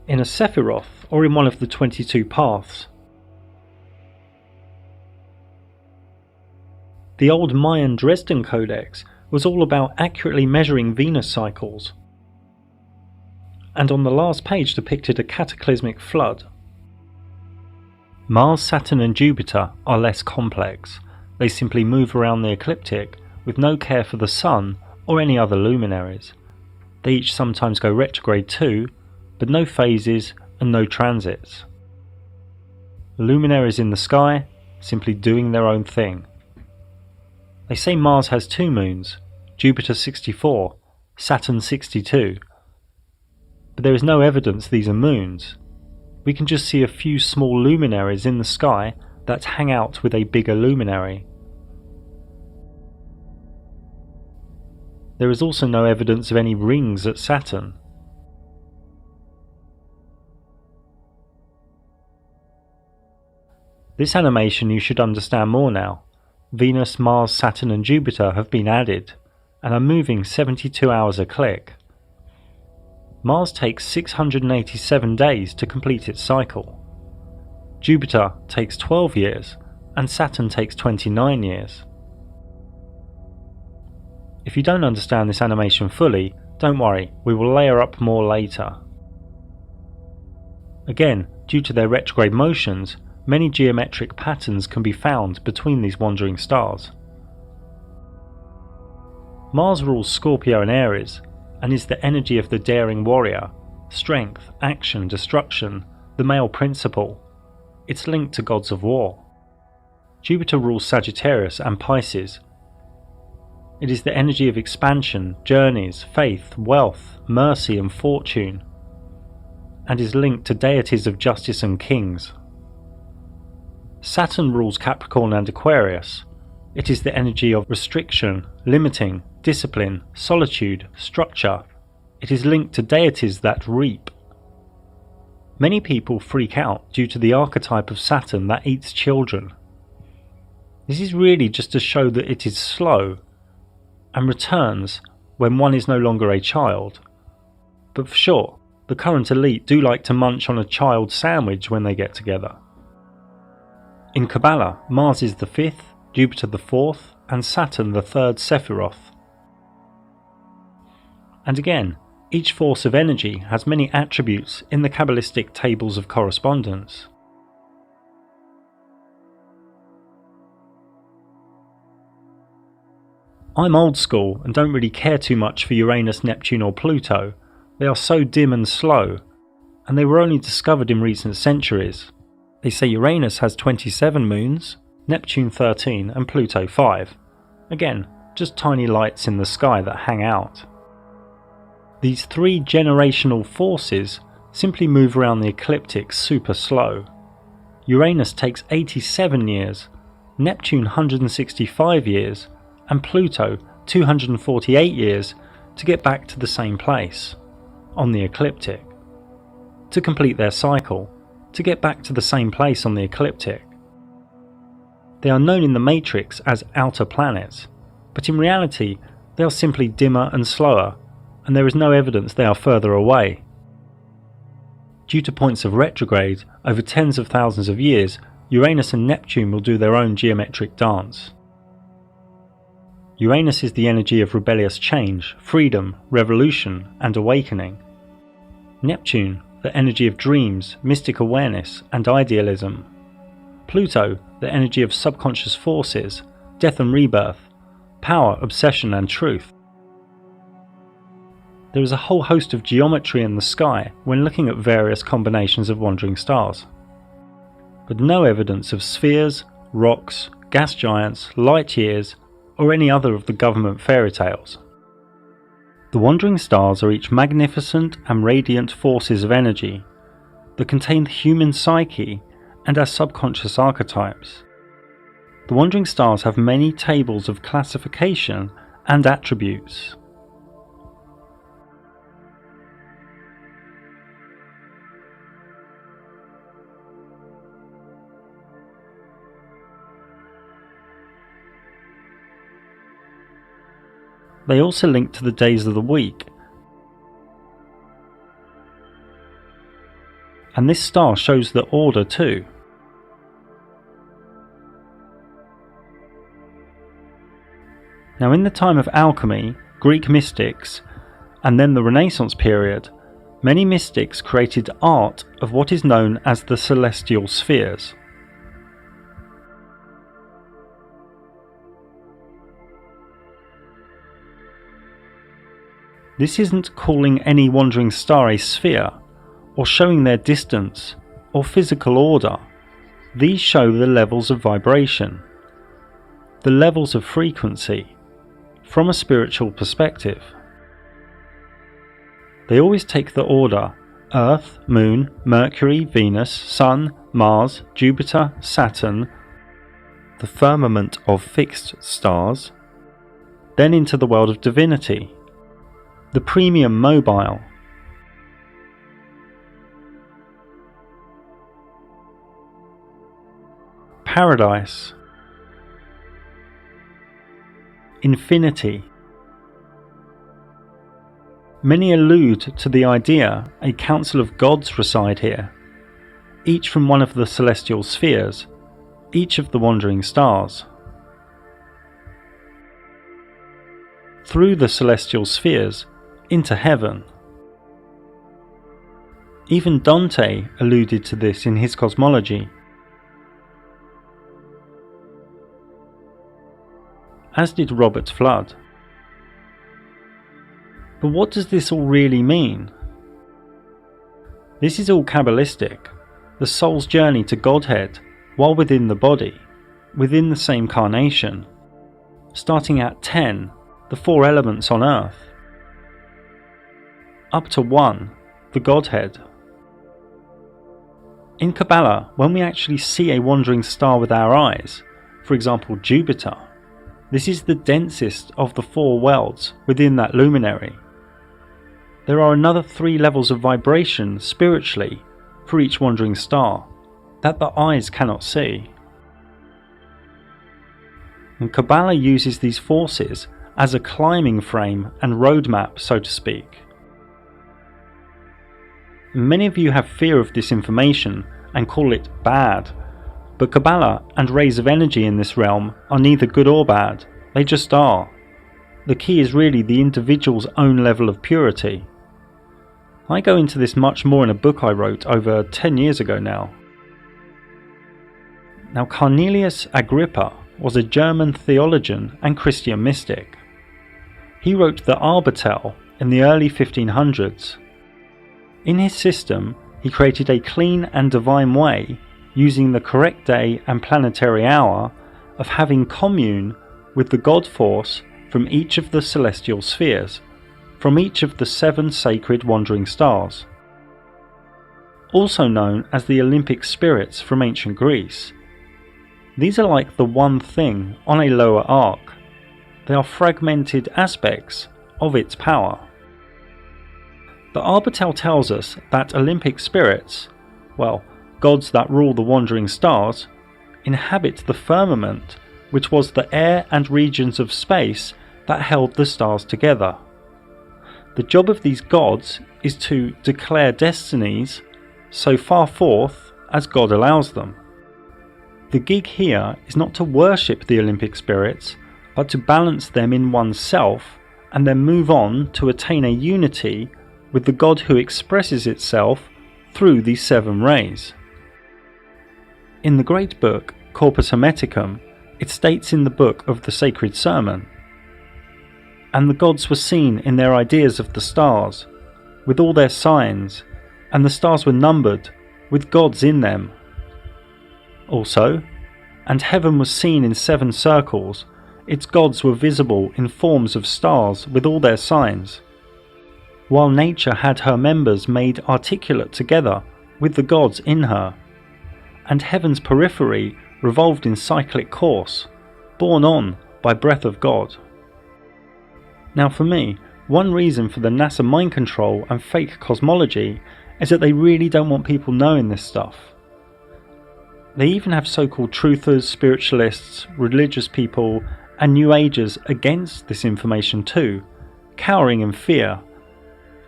In a Sephiroth, or in one of the 22 paths. The old Mayan Dresden Codex was all about accurately measuring Venus cycles, and on the last page depicted a cataclysmic flood. Mars, Saturn and Jupiter are less complex. They simply move around the ecliptic with no care for the Sun or any other luminaries. They each sometimes go retrograde too, but no phases and no transits. Luminaries in the sky, simply doing their own thing. They say Mars has 2 moons, Jupiter 64, Saturn 62, but there is no evidence these are moons. We can just see a few small luminaries in the sky that hang out with a bigger luminary. There is also no evidence of any rings at Saturn. This animation you should understand more now. Venus, Mars, Saturn and Jupiter have been added and are moving 72 hours a click. Mars takes 687 days to complete its cycle. Jupiter takes 12 years and Saturn takes 29 years. If you don't understand this animation fully, don't worry, we will layer up more later. Again, due to their retrograde motions, many geometric patterns can be found between these wandering stars. Mars rules Scorpio and Aries, and is the energy of the daring warrior, strength, action, destruction, the male principle. It's linked to gods of war. Jupiter rules Sagittarius and Pisces. It is the energy of expansion, journeys, faith, wealth, mercy and fortune, and is linked to deities of justice and kings. Saturn rules Capricorn and Aquarius. It is the energy of restriction, limiting, discipline, solitude, structure. It is linked to deities that reap. Many people freak out due to the archetype of Saturn that eats children. This is really just to show that it is slow and returns when one is no longer a child. But for sure, the current elite do like to munch on a child sandwich when they get together. In Kabbalah, Mars is the 5th, Jupiter the 4th, and Saturn the 3rd Sephiroth. And again, each force of energy has many attributes in the Kabbalistic tables of correspondence. I'm old school and don't really care too much for Uranus, Neptune or Pluto. They are so dim and slow, and they were only discovered in recent centuries. They say Uranus has 27 moons, Neptune 13 and Pluto 5. Again, just tiny lights in the sky that hang out. These three generational forces simply move around the ecliptic super slow. Uranus takes 87 years, Neptune 165 years, and Pluto 248 years to get back to the same place, on the ecliptic. To complete their cycle, to get back to the same place on the ecliptic. They are known in the matrix as outer planets, but in reality they are simply dimmer and slower, and there is no evidence they are further away. Due to points of retrograde over tens of thousands of years, Uranus and Neptune will do their own geometric dance. Uranus is the energy of rebellious change, freedom, revolution, and awakening. Neptune, the energy of dreams, mystic awareness, and idealism. Pluto, the energy of subconscious forces, death and rebirth, power, obsession, and truth. There is a whole host of geometry in the sky when looking at various combinations of wandering stars, but no evidence of spheres, rocks, gas giants, light years, or any other of the government fairy tales. The wandering stars are each magnificent and radiant forces of energy that contain the human psyche and our subconscious archetypes. The wandering stars have many tables of classification and attributes. They also link to the days of the week, and this star shows the order too. Now, in the time of alchemy, Greek mystics, and then the Renaissance period, many mystics created art of what is known as the celestial spheres. This isn't calling any wandering star a sphere, or showing their distance, or physical order. These show the levels of vibration, the levels of frequency, from a spiritual perspective. They always take the order Earth, Moon, Mercury, Venus, Sun, Mars, Jupiter, Saturn, the firmament of fixed stars, then into the world of divinity, the premium mobile, paradise, infinity. Many allude to the idea a council of gods reside here, each from one of the celestial spheres, each of the wandering stars. Through the celestial spheres, into heaven. Even Dante alluded to this in his cosmology. As did Robert Flood. But what does this all really mean? This is all Kabbalistic, the soul's journey to Godhead while within the body, within the same carnation, starting at 10, the four elements on earth, up to 1, the Godhead. In Kabbalah, when we actually see a wandering star with our eyes, for example Jupiter, this is the densest of the four worlds within that luminary. There are another 3 levels of vibration spiritually for each wandering star that the eyes cannot see. And Kabbalah uses these forces as a climbing frame and roadmap, so to speak. Many of you have fear of this information and call it bad, but Kabbalah and rays of energy in this realm are neither good or bad, they just are. The key is really the individual's own level of purity. I go into this much more in a book I wrote over 10 years ago now. Now, Cornelius Agrippa was a German theologian and Christian mystic. He wrote the Arbitell in the early 1500s. In his system, he created a clean and divine way, using the correct day and planetary hour, of having commune with the God force from each of the celestial spheres, from each of the 7 sacred wandering stars. Also known as the Olympic spirits from ancient Greece. These are like the one thing on a lower arc. They are fragmented aspects of its power. The Arbitell tells us that Olympic spirits, well, gods that rule the wandering stars, inhabit the firmament, which was the air and regions of space that held the stars together. The job of these gods is to declare destinies so far forth as God allows them. The gig here is not to worship the Olympic spirits, but to balance them in oneself and then move on to attain a unity with the God who expresses itself through these 7 rays. In the great book Corpus Hermeticum, it states in the book of the Sacred Sermon, "And the gods were seen in their ideas of the stars, with all their signs, and the stars were numbered, with gods in them." Also, "And heaven was seen in 7 circles, its gods were visible in forms of stars with all their signs, while nature had her members made articulate together with the gods in her, and heaven's periphery revolved in cyclic course, borne on by breath of God." Now for me, one reason for the NASA mind control and fake cosmology is that they really don't want people knowing this stuff. They even have so-called truthers, spiritualists, religious people and New Agers against this information too, cowering in fear,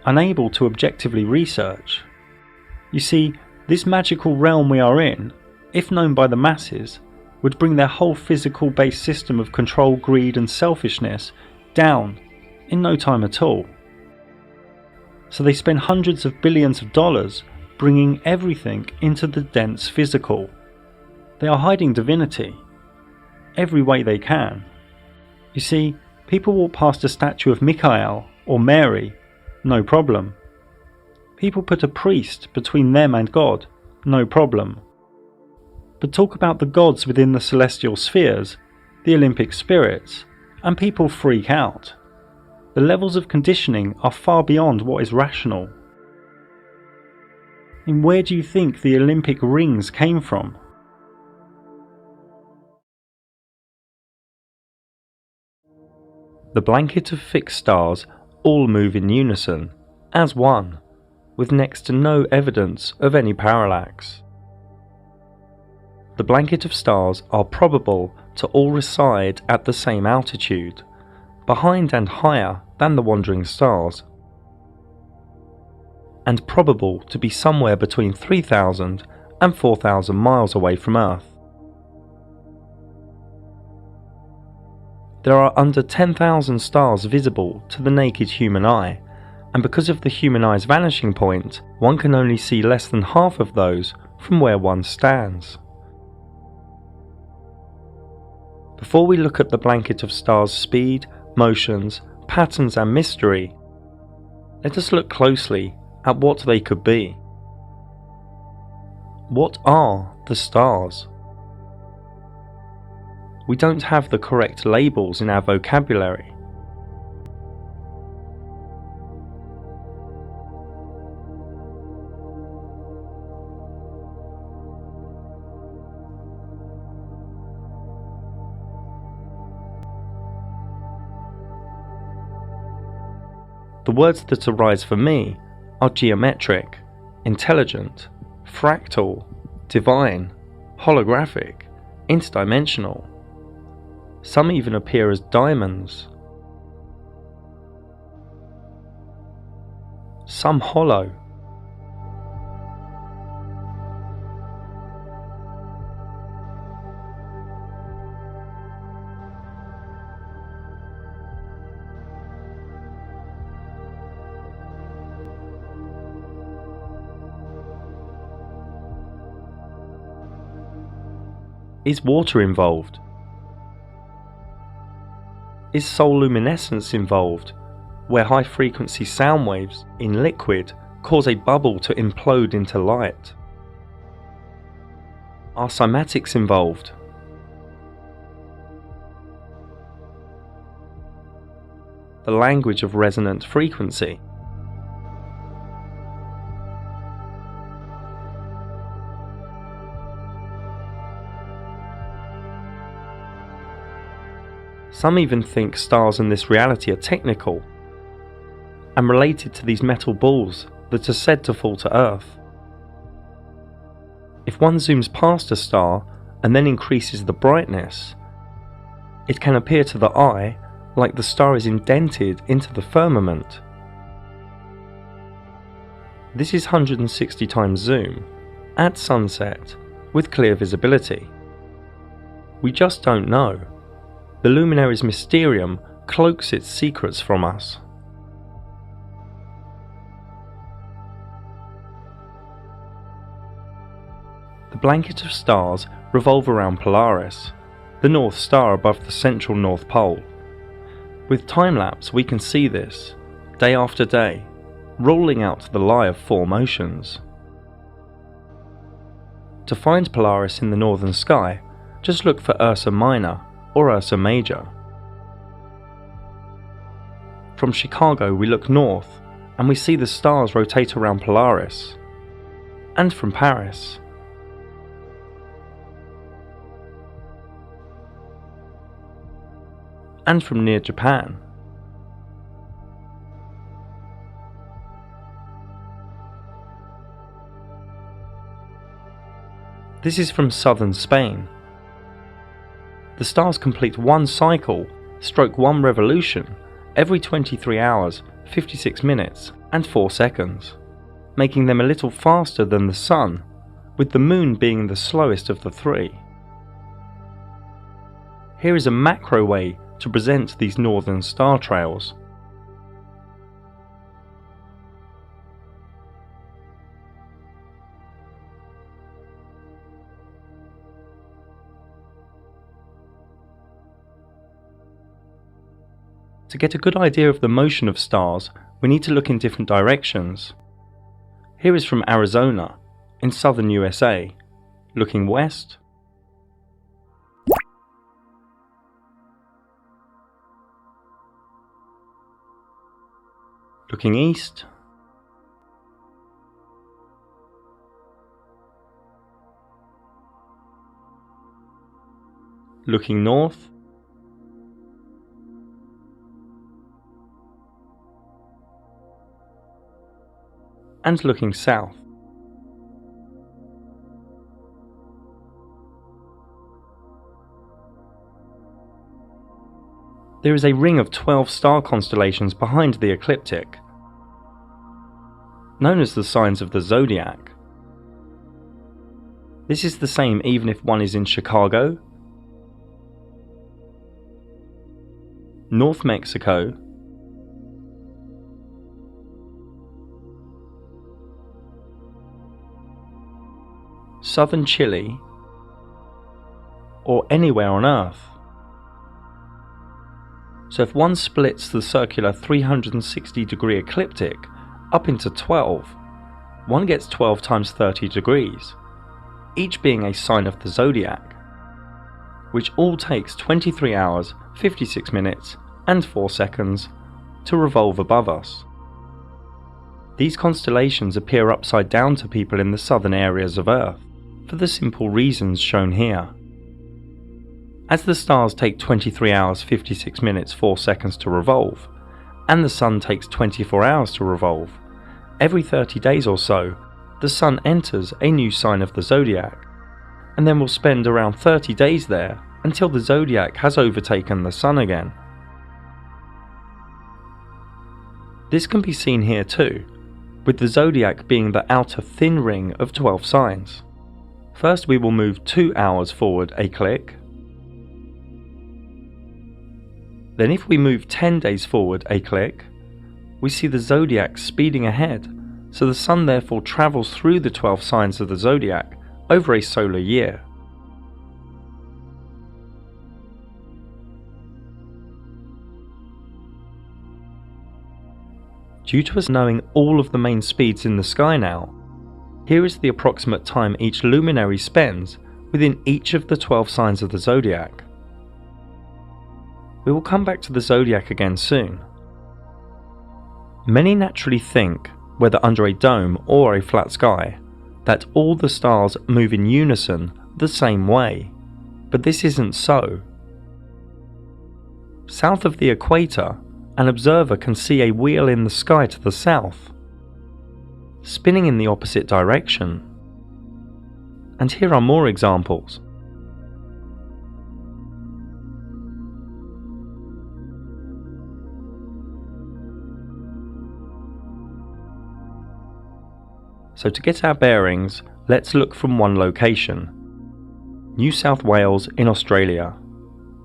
unable to objectively research. You see, this magical realm we are in, if known by the masses, would bring their whole physical-based system of control, greed and selfishness down in no time at all. So they spend hundreds of billions of dollars bringing everything into the dense physical. They are hiding divinity every way they can. You see, people walk past a statue of Michael or Mary, no problem. People put a priest between them and God, no problem. But talk about the gods within the celestial spheres, the Olympic spirits, and people freak out. The levels of conditioning are far beyond what is rational. And where do you think the Olympic rings came from? The blanket of fixed stars all move in unison, as one, with next to no evidence of any parallax. The blanket of stars are probable to all reside at the same altitude, behind and higher than the wandering stars, and probable to be somewhere between 3,000 and 4,000 miles away from Earth. There are under 10,000 stars visible to the naked human eye, and because of the human eye's vanishing point, one can only see less than half of those from where one stands. Before we look at the blanket of stars' speed, motions, patterns and mystery, Let us look closely at what they could be. What are the stars? We don't have the correct labels in our vocabulary. The words that arise for me are geometric, intelligent, fractal, divine, holographic, interdimensional. Some even appear as diamonds. Some hollow. Is water involved? Is sololuminescence involved, where high-frequency sound waves in liquid cause a bubble to implode into light? Are cymatics involved? The language of resonant frequency? Some even think stars in this reality are technical and related to these metal balls that are said to fall to Earth. If one zooms past a star and then increases the brightness, it can appear to the eye like the star is indented into the firmament. This is 160 times zoom, at sunset, with clear visibility. We just don't know. The Luminaries' Mysterium cloaks its secrets from us. The blanket of stars revolve around Polaris, the North Star above the central North Pole. With time-lapse we can see this, day after day, rolling out the lie of four motions. To find Polaris in the northern sky, just look for Ursa Minor or Ursa Major. From Chicago we look north and we see the stars rotate around Polaris, and from Paris. And from near Japan. This is from southern Spain. The stars complete one cycle, stroke one revolution, every 23 hours, 56 minutes and 4 seconds, making them a little faster than the Sun, with the Moon being the slowest of the three. Here is a macro way to present these northern star trails. To get a good idea of the motion of stars, we need to look in different directions. Here is from Arizona, in southern USA, looking west, looking east, looking north, and looking south. There is a ring of 12 star constellations behind the ecliptic, known as the signs of the zodiac. This is the same even if one is in Chicago, North Mexico, southern Chile, or anywhere on Earth. So if one splits the circular 360-degree ecliptic up into 12, one gets 12 times 30 degrees, each being a sign of the zodiac, which all takes 23 hours, 56 minutes and 4 seconds to revolve above us. These constellations appear upside down to people in the southern areas of Earth, for the simple reasons shown here. As the stars take 23 hours, 56 minutes, 4 seconds to revolve, and the Sun takes 24 hours to revolve, every 30 days or so, the Sun enters a new sign of the zodiac, and then will spend around 30 days there until the zodiac has overtaken the Sun again. This can be seen here too, with the zodiac being the outer thin ring of 12 signs. First we will move 2 hours forward a click. Then if we move 10 days forward a click, we see the zodiac speeding ahead, so the Sun therefore travels through the 12 signs of the zodiac over a solar year. Due to us knowing all of the main speeds in the sky now, here is the approximate time each luminary spends within each of the 12 signs of the zodiac. We will come back to the zodiac again soon. Many naturally think, whether under a dome or a flat sky, that all the stars move in unison the same way, but this isn't so. South of the equator, an observer can see a wheel in the sky to the south, spinning in the opposite direction. And here are more examples. So to get our bearings, let's look from one location. New South Wales in Australia.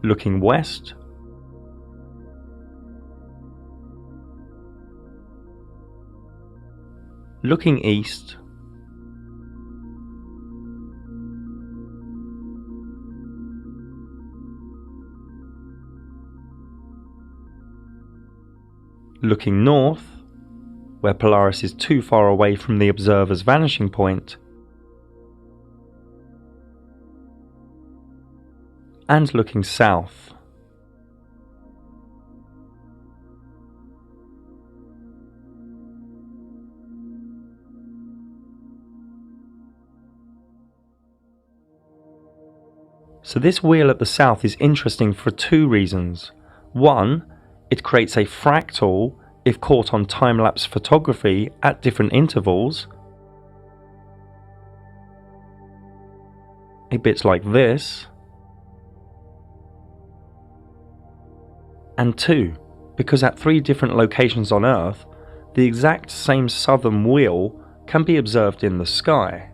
Looking west, looking east, looking north, where Polaris is too far away from the observer's vanishing point, and looking south. So this wheel at the south is interesting for two reasons. One, it creates a fractal if caught on time-lapse photography at different intervals, a bit like this. And two, because at 3 different locations on Earth, the exact same southern wheel can be observed in the sky.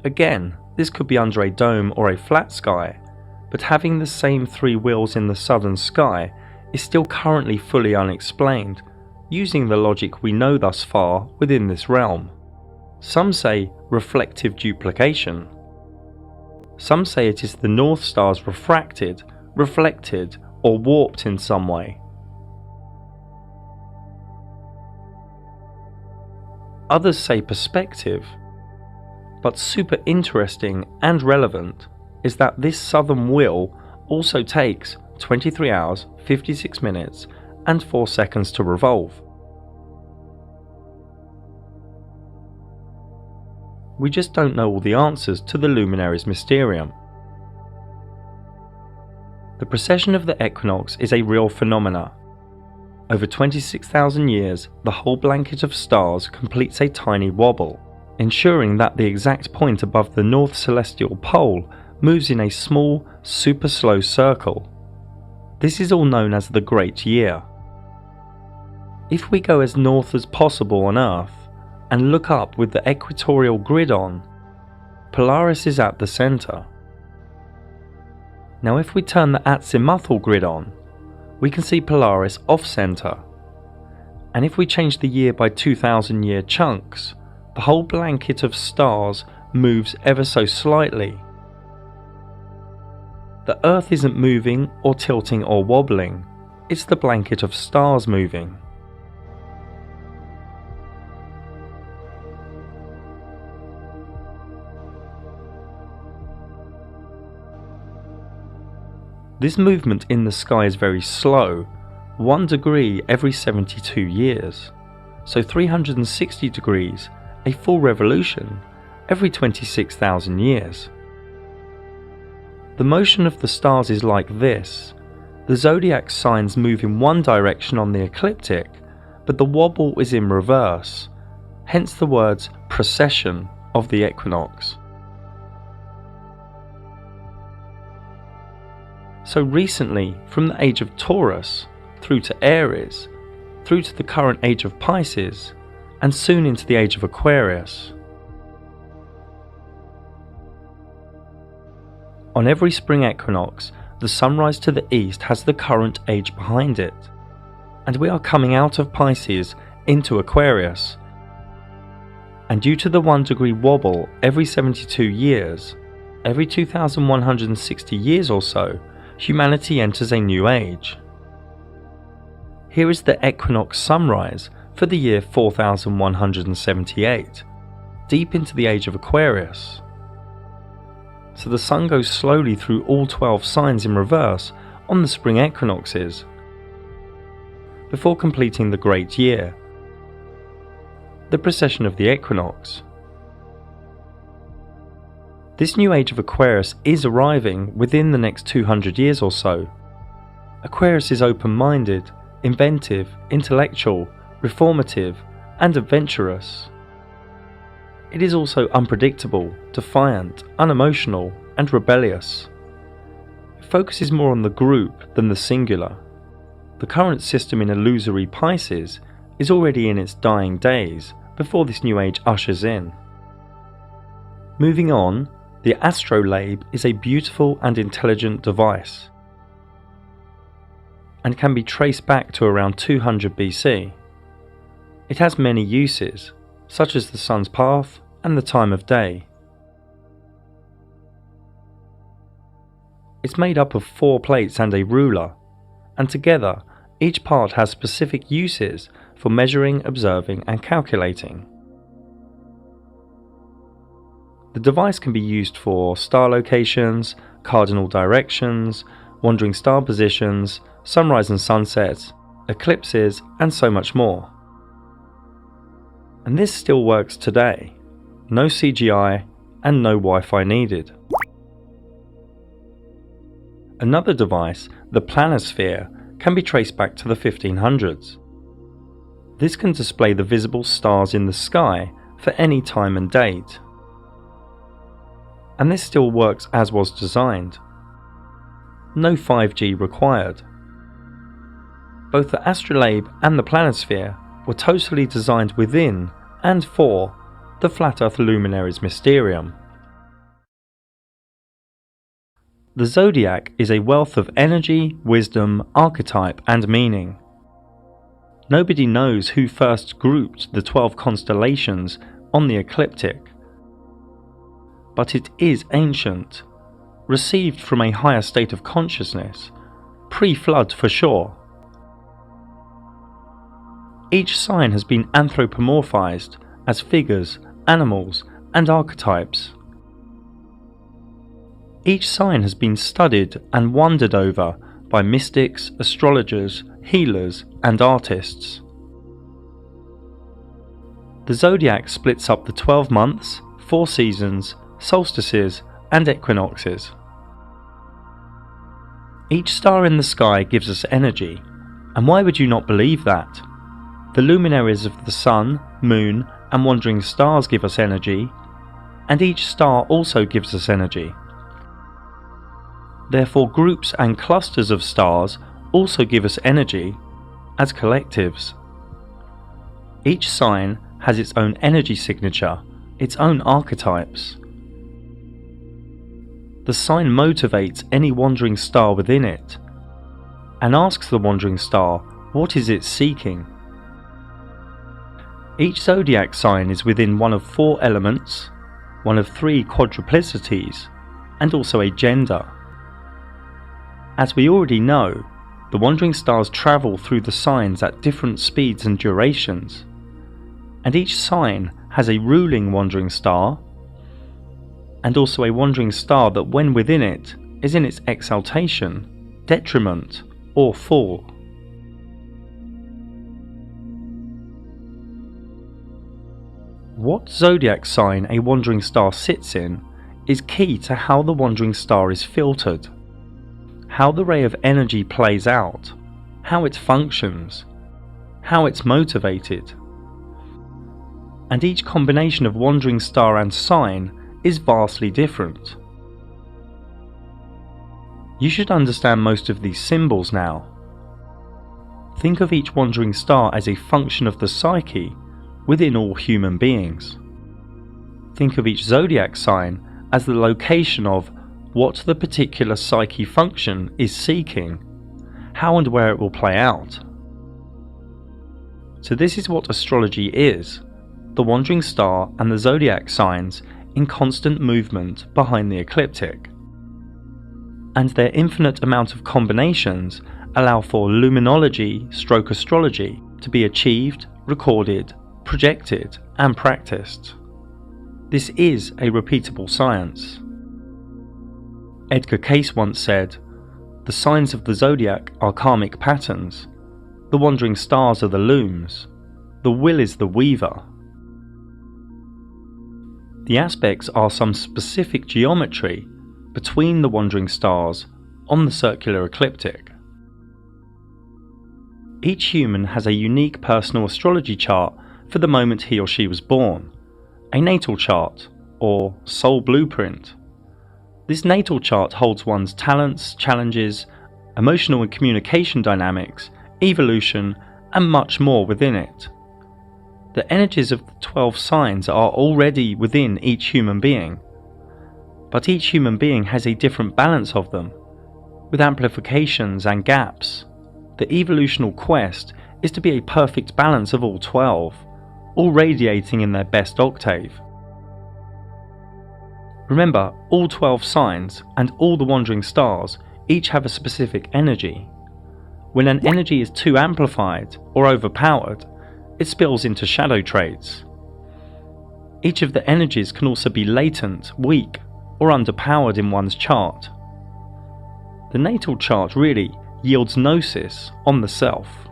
Again, this could be under a dome or a flat sky, but having the same 3 wheels in the southern sky is still currently fully unexplained, using the logic we know thus far within this realm. Some say reflective duplication. Some say it is the North Stars refracted, reflected, or warped in some way. Others say perspective. But super interesting and relevant is that this southern wheel also takes 23 hours, 56 minutes and 4 seconds to revolve. We just don't know all the answers to the Luminaries Mysterium. The precession of the equinox is a real phenomena. Over 26,000 years, the whole blanket of stars completes a tiny wobble, ensuring that the exact point above the North Celestial Pole moves in a small, super slow circle. This is all known as the Great Year. If we go as north as possible on Earth and look up with the equatorial grid on, Polaris is at the centre. Now if we turn the azimuthal grid on, we can see Polaris off-centre. And if we change the year by 2,000-year chunks, the whole blanket of stars moves ever so slightly. The Earth isn't moving or tilting or wobbling, it's the blanket of stars moving. This movement in the sky is very slow, 1 degree every 72 years, so 360 degrees, a full revolution, every 26,000 years. The motion of the stars is like this. The zodiac signs move in one direction on the ecliptic, but the wobble is in reverse, hence the words precession of the equinox. So recently, from the age of Taurus, through to Aries, through to the current age of Pisces, and soon into the age of Aquarius. On every spring equinox, the sunrise to the east has the current age behind it, and we are coming out of Pisces into Aquarius. And due to the 1 degree wobble every 72 years, every 2,160 years or so, humanity enters a new age. Here is the equinox sunrise for the year 4178, deep into the age of Aquarius. So the sun goes slowly through all 12 signs in reverse on the spring equinoxes, before completing the great year, the precession of the equinox. This new age of Aquarius is arriving within the next 200 years or so. Aquarius is open-minded, inventive, intellectual, reformative, and adventurous. It is also unpredictable, defiant, unemotional, and rebellious. It focuses more on the group than the singular. The current system in illusory Pisces is already in its dying days before this new age ushers in. Moving on, the astrolabe is a beautiful and intelligent device, and can be traced back to around 200 BC. It has many uses, such as the sun's path and the time of day. It's made up of 4 plates and a ruler, and together each part has specific uses for measuring, observing, and calculating. The device can be used for star locations, cardinal directions, wandering star positions, sunrise and sunsets, eclipses, and so much more. And this still works today. No CGI and no Wi-Fi needed. Another device, the planisphere, can be traced back to the 1500s. This can display the visible stars in the sky for any time and date. And this still works as was designed. No 5G required. Both the astrolabe and the planisphere were totally designed within and for the Flat Earth Luminaries Mysterium. The zodiac is a wealth of energy, wisdom, archetype, and meaning. Nobody knows who first grouped the 12 constellations on the ecliptic, but it is ancient, received from a higher state of consciousness, pre-flood for sure. Each sign has been anthropomorphized as figures, animals, and archetypes. Each sign has been studied and wondered over by mystics, astrologers, healers, and artists. The zodiac splits up the 12 months, 4 seasons, solstices, and equinoxes. Each star in the sky gives us energy, and why would you not believe that? The luminaries of the sun, moon, and wandering stars give us energy, and each star also gives us energy. Therefore, groups and clusters of stars also give us energy as collectives. Each sign has its own energy signature, its own archetypes. The sign motivates any wandering star within it, and asks the wandering star what is it seeking. Each zodiac sign is within one of 4 elements, one of 3 quadruplicities, and also a gender. As we already know, the wandering stars travel through the signs at different speeds and durations, and each sign has a ruling wandering star, and also a wandering star that when within it is in its exaltation, detriment, or fall. What zodiac sign a wandering star sits in is key to how the wandering star is filtered, how the ray of energy plays out, how it functions, how it's motivated. And each combination of wandering star and sign is vastly different. You should understand most of these symbols now. Think of each wandering star as a function of the psyche within all human beings. Think of each zodiac sign as the location of what the particular psyche function is seeking, how and where it will play out. So this is what astrology is, the wandering star and the zodiac signs in constant movement behind the ecliptic. And their infinite amount of combinations allow for luminology/astrology to be achieved, recorded, projected and practiced. This is a repeatable science. Edgar Cayce once said, "The signs of the zodiac are karmic patterns, the wandering stars are the looms, the will is the weaver." The aspects are some specific geometry between the wandering stars on the circular ecliptic. Each human has a unique personal astrology chart for the moment he or she was born, a natal chart, or soul blueprint. This natal chart holds one's talents, challenges, emotional and communication dynamics, evolution, and much more within it. The energies of the 12 signs are already within each human being, but each human being has a different balance of them, with amplifications and gaps. The evolutional quest is to be a perfect balance of all 12, all radiating in their best octave. Remember, all 12 signs and all the wandering stars each have a specific energy. When an energy is too amplified or overpowered, it spills into shadow traits. Each of the energies can also be latent, weak, or underpowered in one's chart. The natal chart really yields gnosis on the self.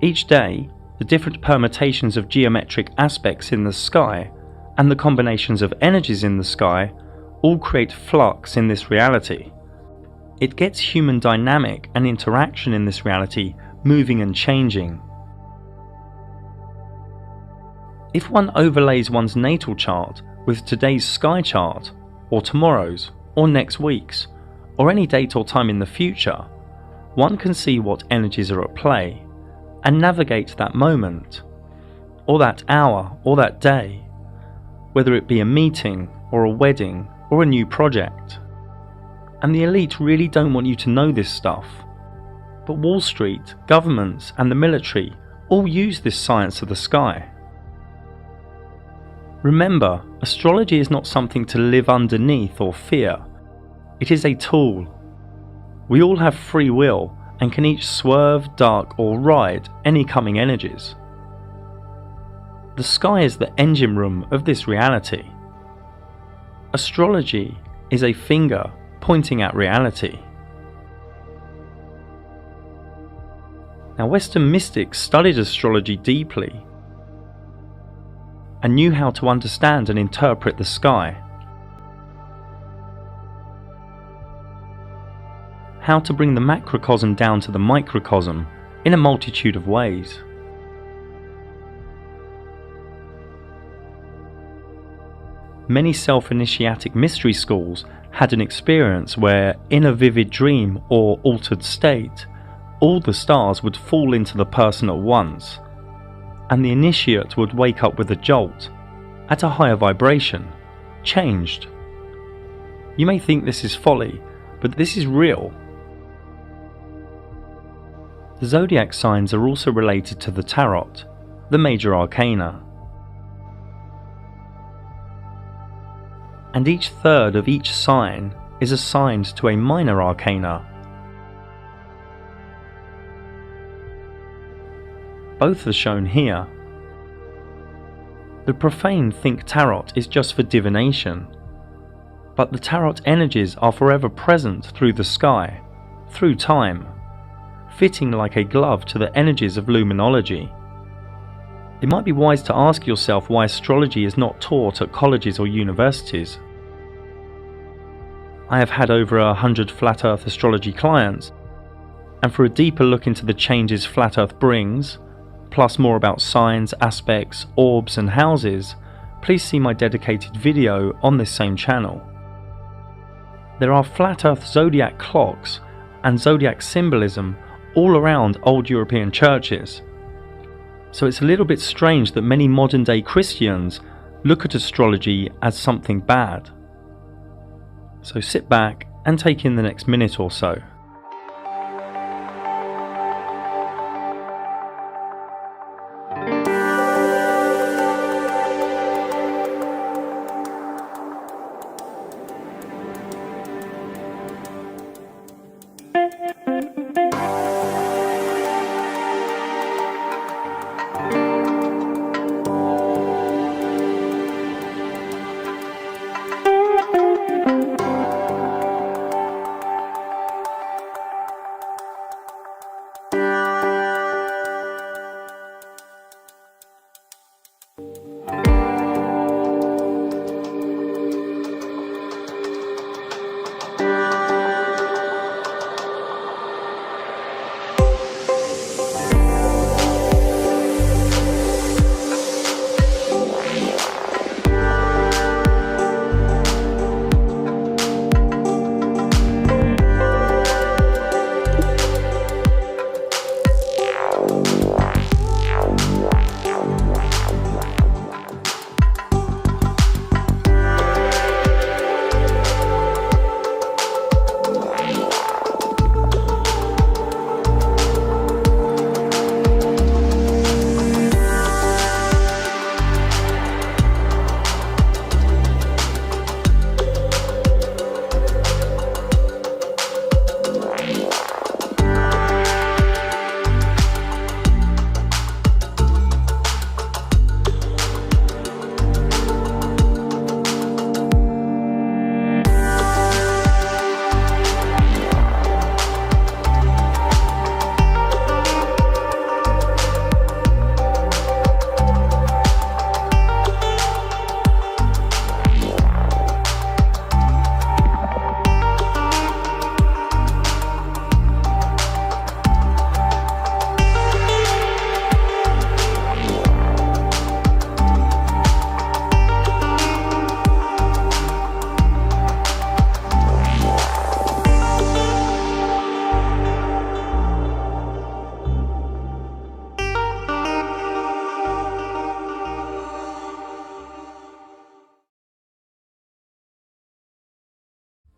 Each day, the different permutations of geometric aspects in the sky and the combinations of energies in the sky all create flux in this reality. It gets human dynamic and interaction in this reality moving and changing. If one overlays one's natal chart with today's sky chart, or tomorrow's, or next week's, or any date or time in the future, one can see what energies are at play and navigate that moment, or that hour, or that day, whether it be a meeting, or a wedding, or a new project. And the elite really don't want you to know this stuff. But Wall Street, governments, and the military all use this science of the sky. Remember, astrology is not something to live underneath or fear. It is a tool. We all have free will and can each swerve, duck, or ride any coming energies. The sky is the engine room of this reality. Astrology is a finger pointing at reality. Now, Western mystics studied astrology deeply and knew how to understand and interpret the sky, how to bring the macrocosm down to the microcosm in a multitude of ways. Many self-initiatic mystery schools had an experience where, in a vivid dream or altered state, all the stars would fall into the person at once, and the initiate would wake up with a jolt, at a higher vibration, changed. You may think this is folly, but this is real. The zodiac signs are also related to the tarot, the major arcana. And each third of each sign is assigned to a minor arcana. Both are shown here. The profane think tarot is just for divination, but the tarot energies are forever present through the sky, through time, fitting like a glove to the energies of luminology. It might be wise to ask yourself why astrology is not taught at colleges or universities. I have had over 100 Flat Earth astrology clients, and for a deeper look into the changes Flat Earth brings, plus more about signs, aspects, orbs and houses, please see my dedicated video on this same channel. There are Flat Earth zodiac clocks and zodiac symbolism all around old European churches, so it's a little bit strange that many modern day Christians look at astrology as something bad. So sit back and take in the next minute or so.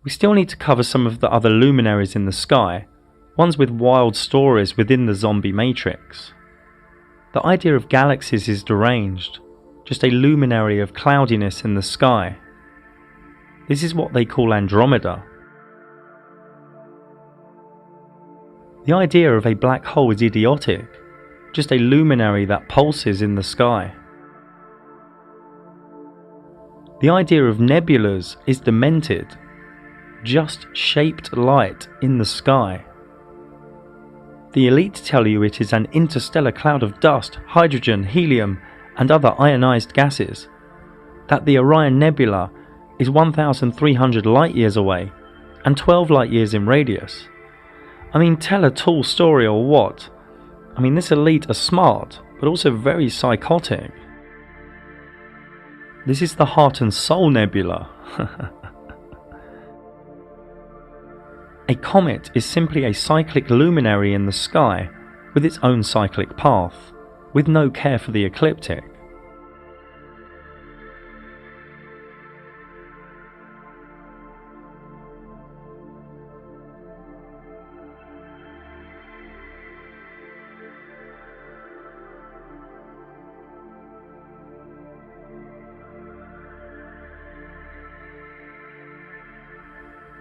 We still need to cover some of the other luminaries in the sky, ones with wild stories within the zombie matrix. The idea of galaxies is deranged, just a luminary of cloudiness in the sky. This is what they call Andromeda. The idea of a black hole is idiotic, just a luminary that pulses in the sky. The idea of nebulas is demented, just shaped light in the sky. The elite tell you it is an interstellar cloud of dust, hydrogen, helium and other ionized gases, that the Orion Nebula is 1,300 light years away and 12 light years in radius. I mean, tell a tall story or what? I mean, this elite are smart, but also very psychotic. This is the Heart and Soul Nebula. A comet is simply a cyclic luminary in the sky with its own cyclic path, with no care for the ecliptic.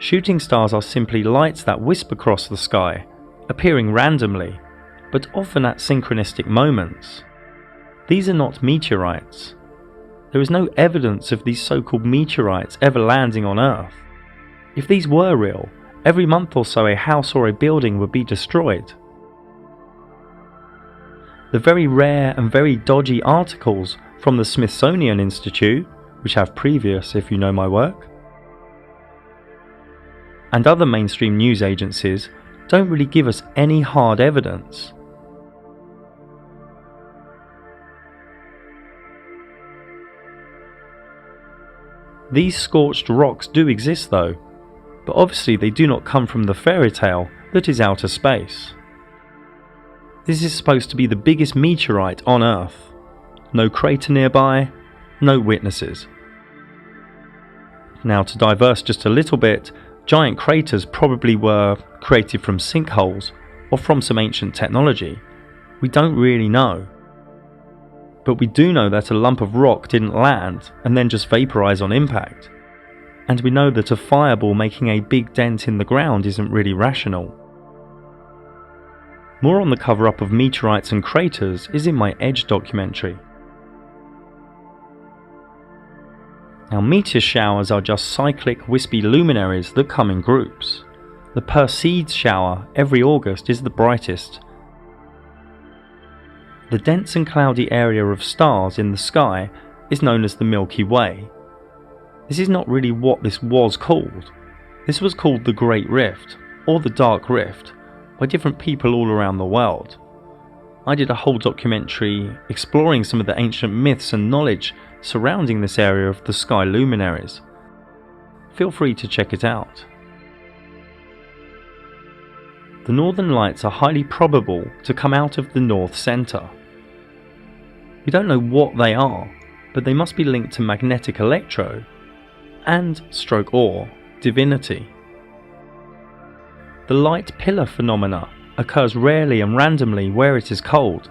Shooting stars are simply lights that wisp across the sky, appearing randomly, but often at synchronistic moments. These are not meteorites. There is no evidence of these so-called meteorites ever landing on Earth. If these were real, every month or so a house or a building would be destroyed. The very rare and very dodgy articles from the Smithsonian Institute, which have previous if you know my work, and other mainstream news agencies don't really give us any hard evidence. These scorched rocks do exist though, but obviously they do not come from the fairy tale that is outer space. This is supposed to be the biggest meteorite on Earth. No crater nearby, no witnesses. Now, to diverse just a little bit, giant craters probably were created from sinkholes or from some ancient technology. We don't really know. But we do know that a lump of rock didn't land and then just vaporize on impact. And we know that a fireball making a big dent in the ground isn't really rational. More on the cover-up of meteorites and craters is in my Edge documentary. Now, meteor showers are just cyclic, wispy luminaries that come in groups. The Perseids shower every August is the brightest. The dense and cloudy area of stars in the sky is known as the Milky Way. This is not really what this was called. This was called the Great Rift, or the Dark Rift, by different people all around the world. I did a whole documentary exploring some of the ancient myths and knowledge surrounding this area of the sky luminaries. Feel free to check it out. The Northern Lights are highly probable to come out of the North Centre. We don't know what they are, but they must be linked to magnetic electro and or divinity. The light pillar phenomena occurs rarely and randomly where it is cold.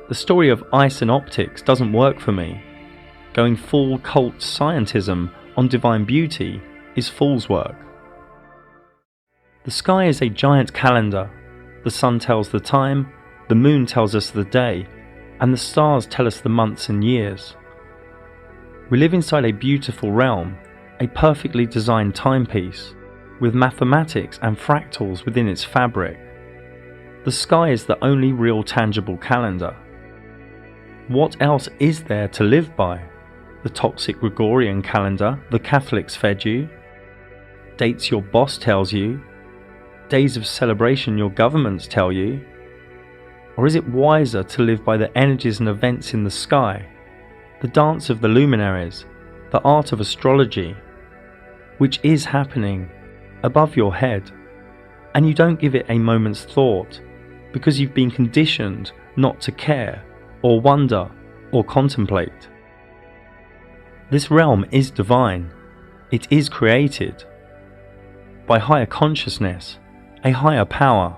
The story of ice and optics doesn't work for me. Going full cult scientism on divine beauty is fool's work. The sky is a giant calendar. The sun tells the time, the moon tells us the day, and the stars tell us the months and years. We live inside a beautiful realm, a perfectly designed timepiece, with mathematics and fractals within its fabric. The sky is the only real tangible calendar. What else is there to live by? The toxic Gregorian calendar the Catholics fed you? Dates your boss tells you? Days of celebration your governments tell you? Or is it wiser to live by the energies and events in the sky, the dance of the luminaries, the art of astrology, which is happening above your head, and you don't give it a moment's thought because you've been conditioned not to care or wonder or contemplate? This realm is divine. It is created by higher consciousness, a higher power.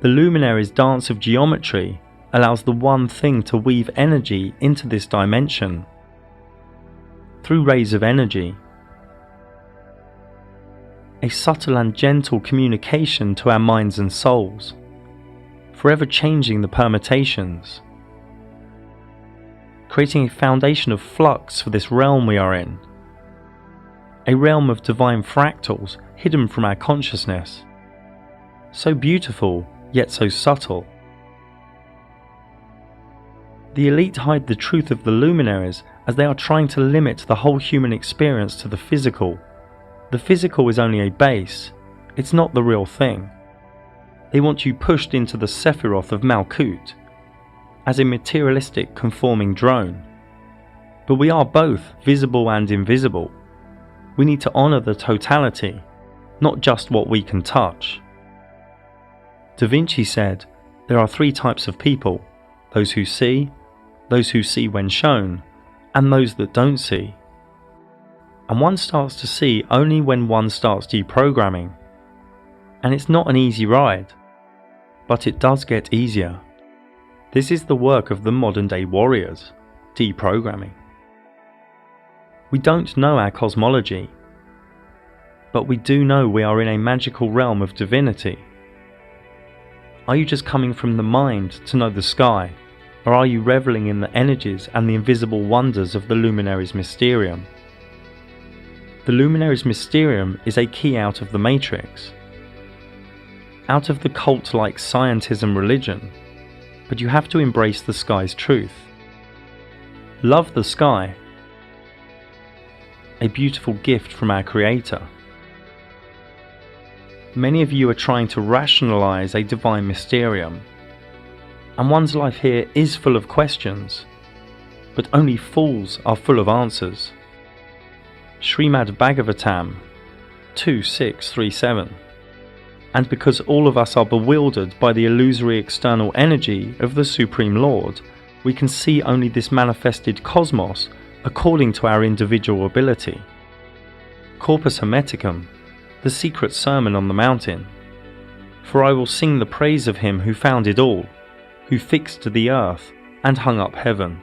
The luminaries' dance of geometry allows the one thing to weave energy into this dimension through rays of energy. A subtle and gentle communication to our minds and souls, forever changing the permutations, creating a foundation of flux for this realm we are in, a realm of divine fractals hidden from our consciousness, so beautiful yet so subtle. The elite hide the truth of the luminaries as they are trying to limit the whole human experience to the physical. The physical is only a base, it's not the real thing. They want you pushed into the Sephiroth of Malkut, as a materialistic conforming drone. But we are both visible and invisible. We need to honour the totality, not just what we can touch. Da Vinci said, there are three types of people: those who see when shown, and those that don't see. And one starts to see only when one starts deprogramming. And it's not an easy ride, but it does get easier. This is the work of the modern day warriors, deprogramming. We don't know our cosmology, but we do know we are in a magical realm of divinity. Are you just coming from the mind to know the sky, Or are you reveling in the energies and the invisible wonders of the Luminaries' Mysterium? The Luminaries' Mysterium is a key out of the Matrix, out of the cult-like scientism religion, but you have to embrace the sky's truth. Love the sky, a beautiful gift from our Creator. Many of you are trying to rationalize a divine mysterium, and one's life here is full of questions, but only fools are full of answers. Srimad Bhagavatam 2.637. And because all of us are bewildered by the illusory external energy of the Supreme Lord, we can see only this manifested cosmos according to our individual ability. Corpus Hermeticum, the secret sermon on the mountain. For I will sing the praise of him who founded all, who fixed the earth and hung up heaven.